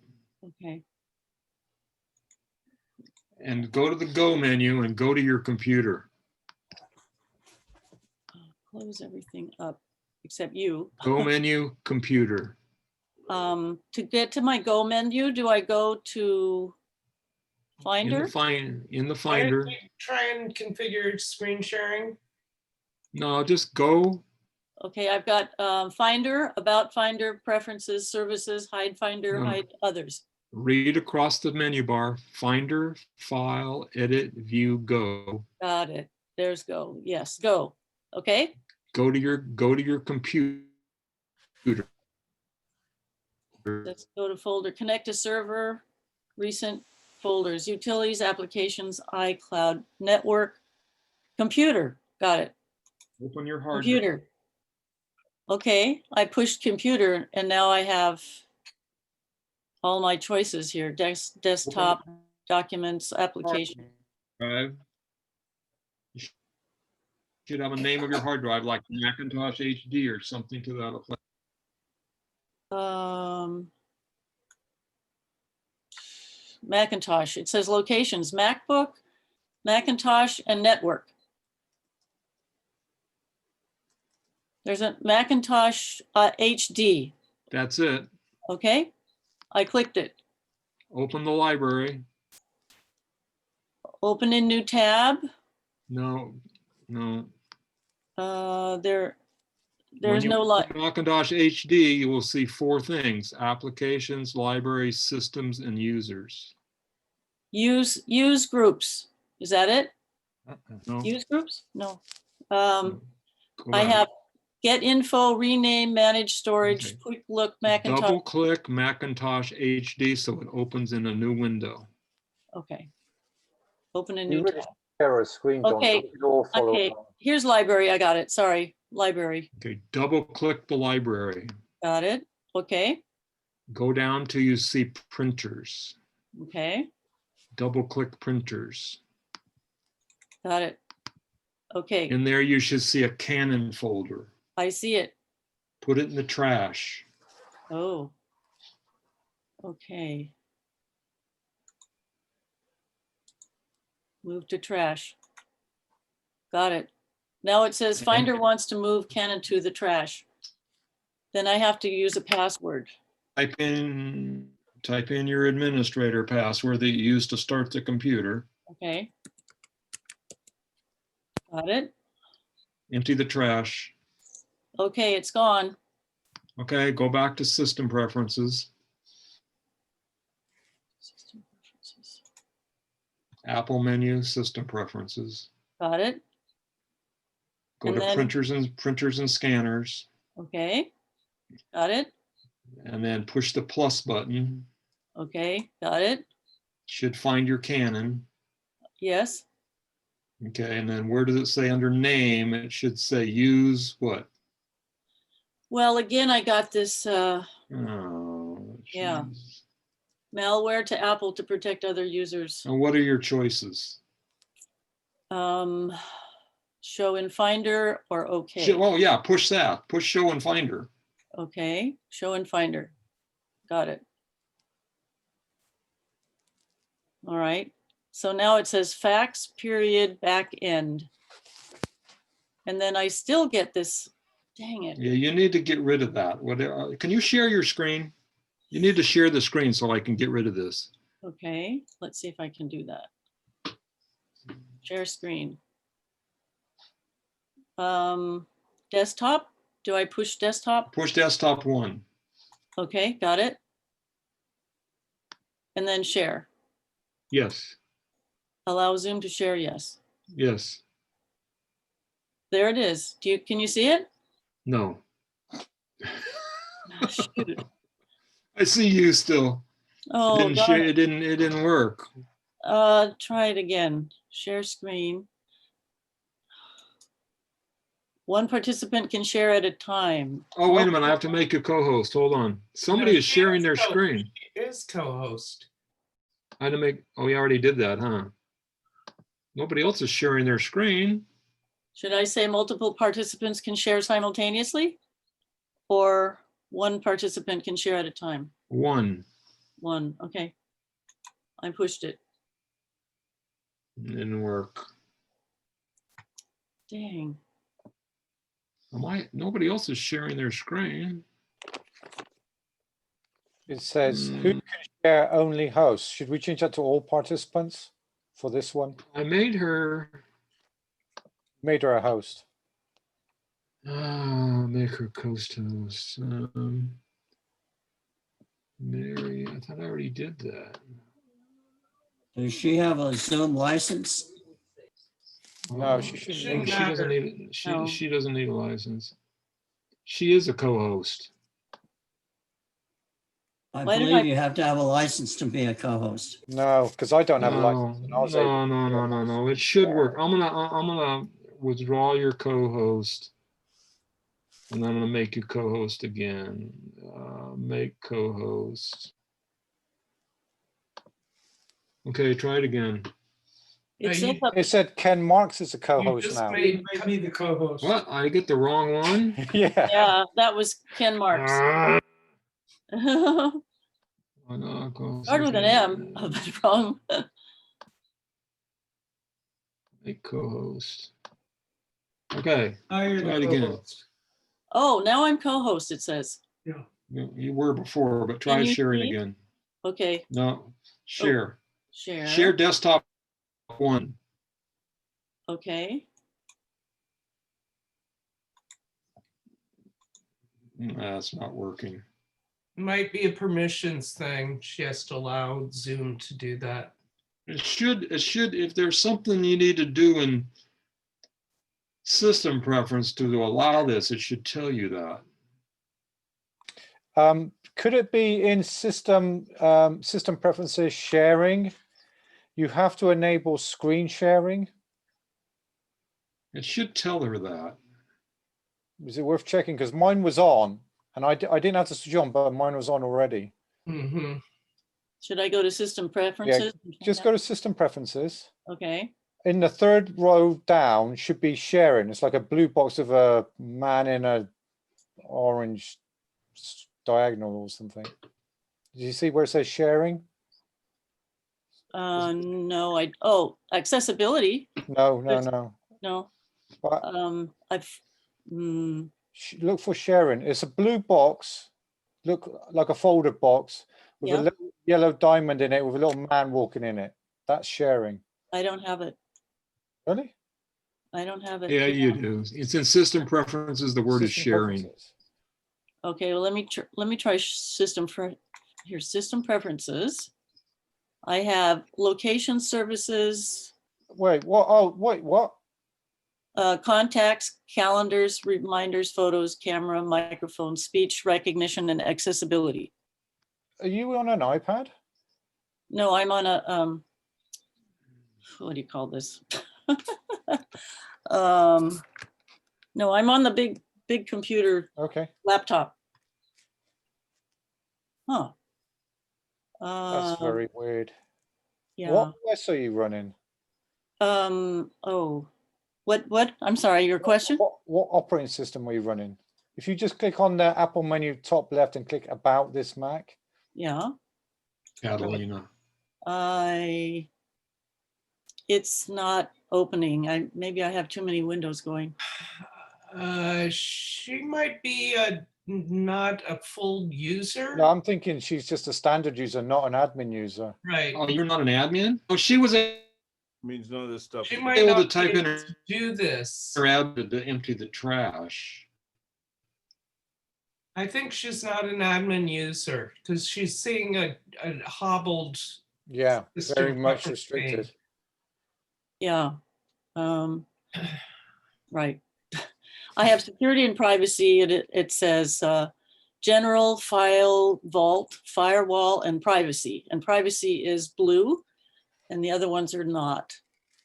Okay. And go to the Go menu and go to your computer. Close everything up except you. Go menu, computer. To get to my Go menu, do I go to Finder? In the Why don't Finder. you try and configure screen sharing? No, just go. Okay, I've got Finder, About Finder, Preferences, Services, Hide Finder, No. Hide Others. Read across the menu bar, Finder, File, Edit, View, Go. Got it. There's Go. Yes, Go. Okay. Go to your computer. Let's go to folder, connect to server, recent folders, utilities, applications, iCloud, network, computer. Got it. Open your hard drive. Computer. Okay, I pushed computer and now I have all my choices here. Desktop, documents, application. Drive. You should have a name of your hard drive like Macintosh HD or something to that effect. Macintosh. It says locations, MacBook, Macintosh, and network. There's a Macintosh HD. That's it. Okay, I clicked it. Open the library. Open in new tab. No. There's no Macintosh HD, you will see 4 things: applications, libraries, systems, and users. Use groups. Is that it? No. Use groups? No. Go I back. have get info, rename, manage storage, quick look, Macintosh. Double click Macintosh HD so it opens in a new window. Okay. Open a You new really tab. share a screen, John. Okay. We all follow Okay. along. Here's library. I got it. Sorry. Library. Okay, double click the library. Got it. Okay. Go down till you see printers. Okay. Double click printers. Got it. Okay. In there you should see a Canon folder. I see it. Put it in the trash. Oh. Okay. Move to trash. Got it. Now it says Finder wants to move Canon to the trash. Then I have to use a password. Type in your administrator password that you used to start the computer. Okay. Got it. Empty the trash. Okay, it's gone. Okay, go back to system preferences. System preferences. Apple menu, system preferences. Got it. Go And to then- printers and scanners. Okay. Got it. And then push the plus button. Okay. Got it. Should find your Canon. Yes. Okay, and then where does it say under name? It should say use what? Well, again, I got this, Oh, yeah, geez. malware to Apple to protect other users. And what are your choices? Show in Finder or okay. Oh yeah, push that. Push show in Finder. Okay, show in Finder. Got it. All right. So now it says fax period back end. And then I still get this, dang it. Yeah, you need to get rid of that. Can you share your screen? You need to share the screen so I can get rid of this. Okay, let's see if I can do that. Share screen. Desktop, do I push desktop? Push desktop 1. Okay, got it. And then share. Yes, Allow Zoom to share, yes. yes, There it is. Can you see it? no. Oh, shoot. I see you still. Oh, It didn't darn share, it. it didn't work. Try it again. Share screen. One participant can share at a time. Oh, wait a minute, I have to make a co-host. Hold on. Somebody is sharing their screen. She is co-host. I had to make, oh, we already did that, huh? Nobody else is sharing their screen. Should I say multiple participants can share simultaneously? Or one participant can share at a time? 1. One, okay. I pushed it. Didn't work. Dang. Nobody else is sharing their screen. It says who can share only hosts. Should we change that to all participants for this one? I made her. Made her a host. Make her co-host. Mary, I thought I already did that. Does she have a Zoom license? No, she shouldn't. She doesn't need. She doesn't need a license. She is a co-host. I believe you have to have a license to be a co-host. No, because I don't have a license. And I was able No. It should work. I'm gonna withdraw your co-host, and I'm gonna make you co-host again. Make co-host. Okay, try it again. It said Ken Marks is a co-host now. Made me the co-host. What? I get the wrong one? Yeah. Yeah, that was Ken Marks. Started with an M, but wrong. Make co-host. Okay, Now you're the try it again. co-host. Oh, now I'm co-host, it says. Yeah. You were before, but try Can you sharing see? again. Okay. No, share. Share. Share desktop 1. Okay. That's not working. Might be a permissions thing. She has to allow Zoom to do that. It should, if there's something you need to do in system preference to allow this, it should tell you that. Could it be in system preferences sharing? You have to enable screen sharing. It should tell her that. Is it worth checking? Because mine was on, and I didn't have to switch on, but mine was on already. Mm-hmm. Should I go to system preferences? Yeah, just go to system preferences. Okay. In the third row down should be sharing. It's like a blue box of a man in a orange diagonal or something. Did you see where it says sharing? No, accessibility. No. Look for sharing. It's a blue box, look like a folded box with a little yellow diamond in it with a little man walking in it. That's sharing. I don't have it. Really? I don't have it. Yeah, you do. It's in system preferences. The word is sharing. Okay, well, let me try system preferences. I have location services. Wait, what? Oh, wait, what? Contacts, calendars, reminders, photos, camera, microphone, speech recognition, and accessibility. Are you on an iPad? No, I'm on a, what do you call this? No, I'm on the big computer. Okay. Laptop. Huh. That's very weird. Yeah. What OS are you running? Oh, what? I'm sorry, your question? What operating system are you running? If you just click on the Apple menu top left and click about this Mac. Yeah. Catalina. It's not opening. Maybe I have too many windows going. She might be not a full user. No, I'm thinking she's just a standard user, not an admin user. Right. Oh, you're not an admin? Oh, she was means none of this stuff. She might able not to type be in able to do this. her admin to empty the trash. I think she's not an admin user because she's seeing a hobbled. Yeah, system very much preference restricted. thing. Yeah. Right. I have security and privacy. It says general, file, vault, firewall, and privacy. And privacy is blue, and the other ones are not.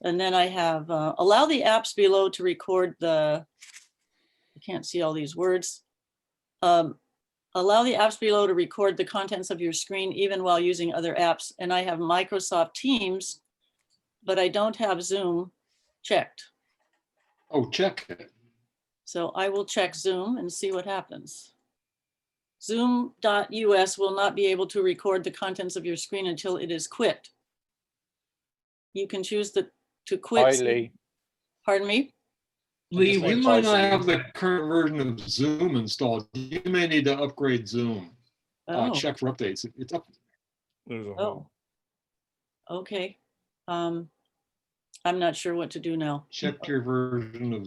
And then I have allow the apps below to record I can't see all these words. Allow the apps below to record the contents of your screen even while using other apps. And I have Microsoft Teams, but I don't have Zoom checked. Oh, check it. So I will check Zoom and see what happens. Zoom.us will not be able to record the contents of your screen until it is quit. You can choose to quit. Hi, Lee. Pardon me? Lee, you might not have the current version of Zoom installed. You may need to upgrade Zoom. Oh, check for updates. It's up. There's a oh. Okay. I'm not sure what to do now. Check your version of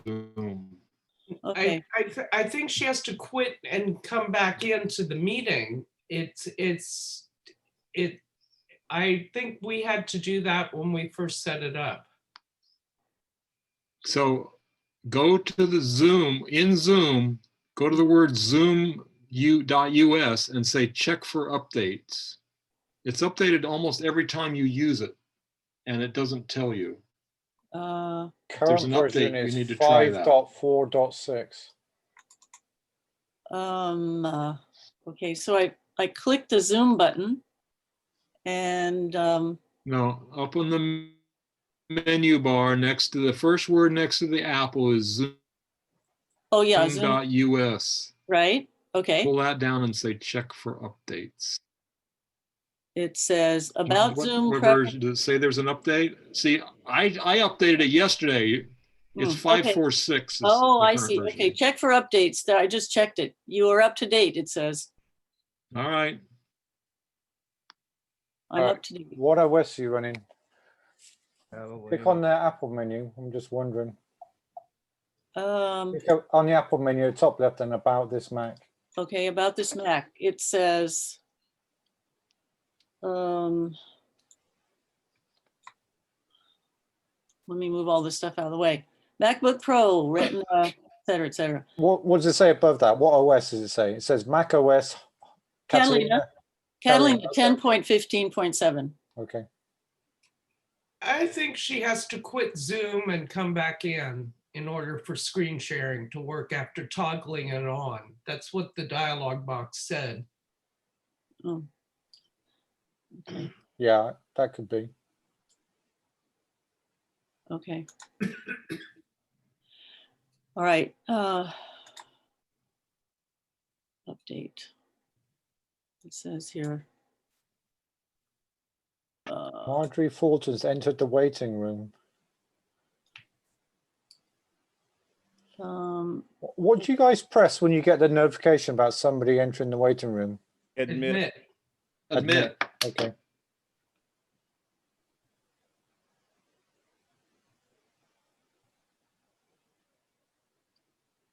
Zoom. Okay. I think she has to quit and come back into the meeting. I think we had to do that when we first set it up. So go to the Zoom, in Zoom, go to the word zoom.us and say check for updates. It's updated almost every time you use it, and it doesn't tell you. There's Current an version update, you is need to try that. 5.4.6. Okay, so I click the Zoom button and No, up on the menu bar next to the first word next to the apple is zoom. Oh yeah, Zoom. Zoom.us. Right? Okay. Pull that down and say check for updates. It says about Zoom. What version does it say there's an update? See, I updated it yesterday. It's 5.4.6. Oh, I see. Okay, check for updates. I just checked it. You are up to date, it says. All right. I'm up to date. What OS are you running? Click on the Apple menu. I'm just wondering. Click on the Apple menu, top left, and about this Mac. Okay, about this Mac. It says let me move all this stuff out of the way. MacBook Pro, Retina, et cetera, et cetera. What does it say above that? What OS does it say? It says Mac OS Catalina 10.15.7. Okay. I think she has to quit Zoom and come back in order for screen sharing to work after toggling it on. That's what the dialog box said. Oh. Okay. Yeah, that could be. Okay. All right. Update. It says here. Marjorie Fulton's entered the waiting room. What do you guys press when you get the notification about somebody entering the waiting room? Admit. Admit. Okay.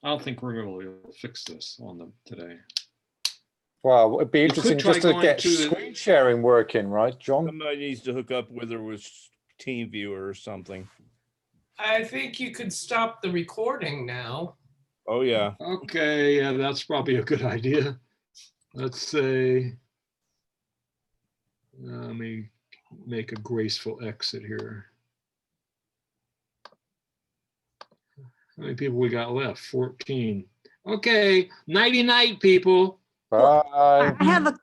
I don't think we're going to fix this on them today. Well, it'd be You could interesting try just to going get to the- screen sharing working, right, John? Somebody needs to hook up with her with TeamViewer or something. I think you could stop the recording now. Oh, yeah. Okay, yeah, that's probably a good idea. Let's say, let me make a graceful exit here. How many people we got left? 14. Okay, nighty night, people. Bye. I have a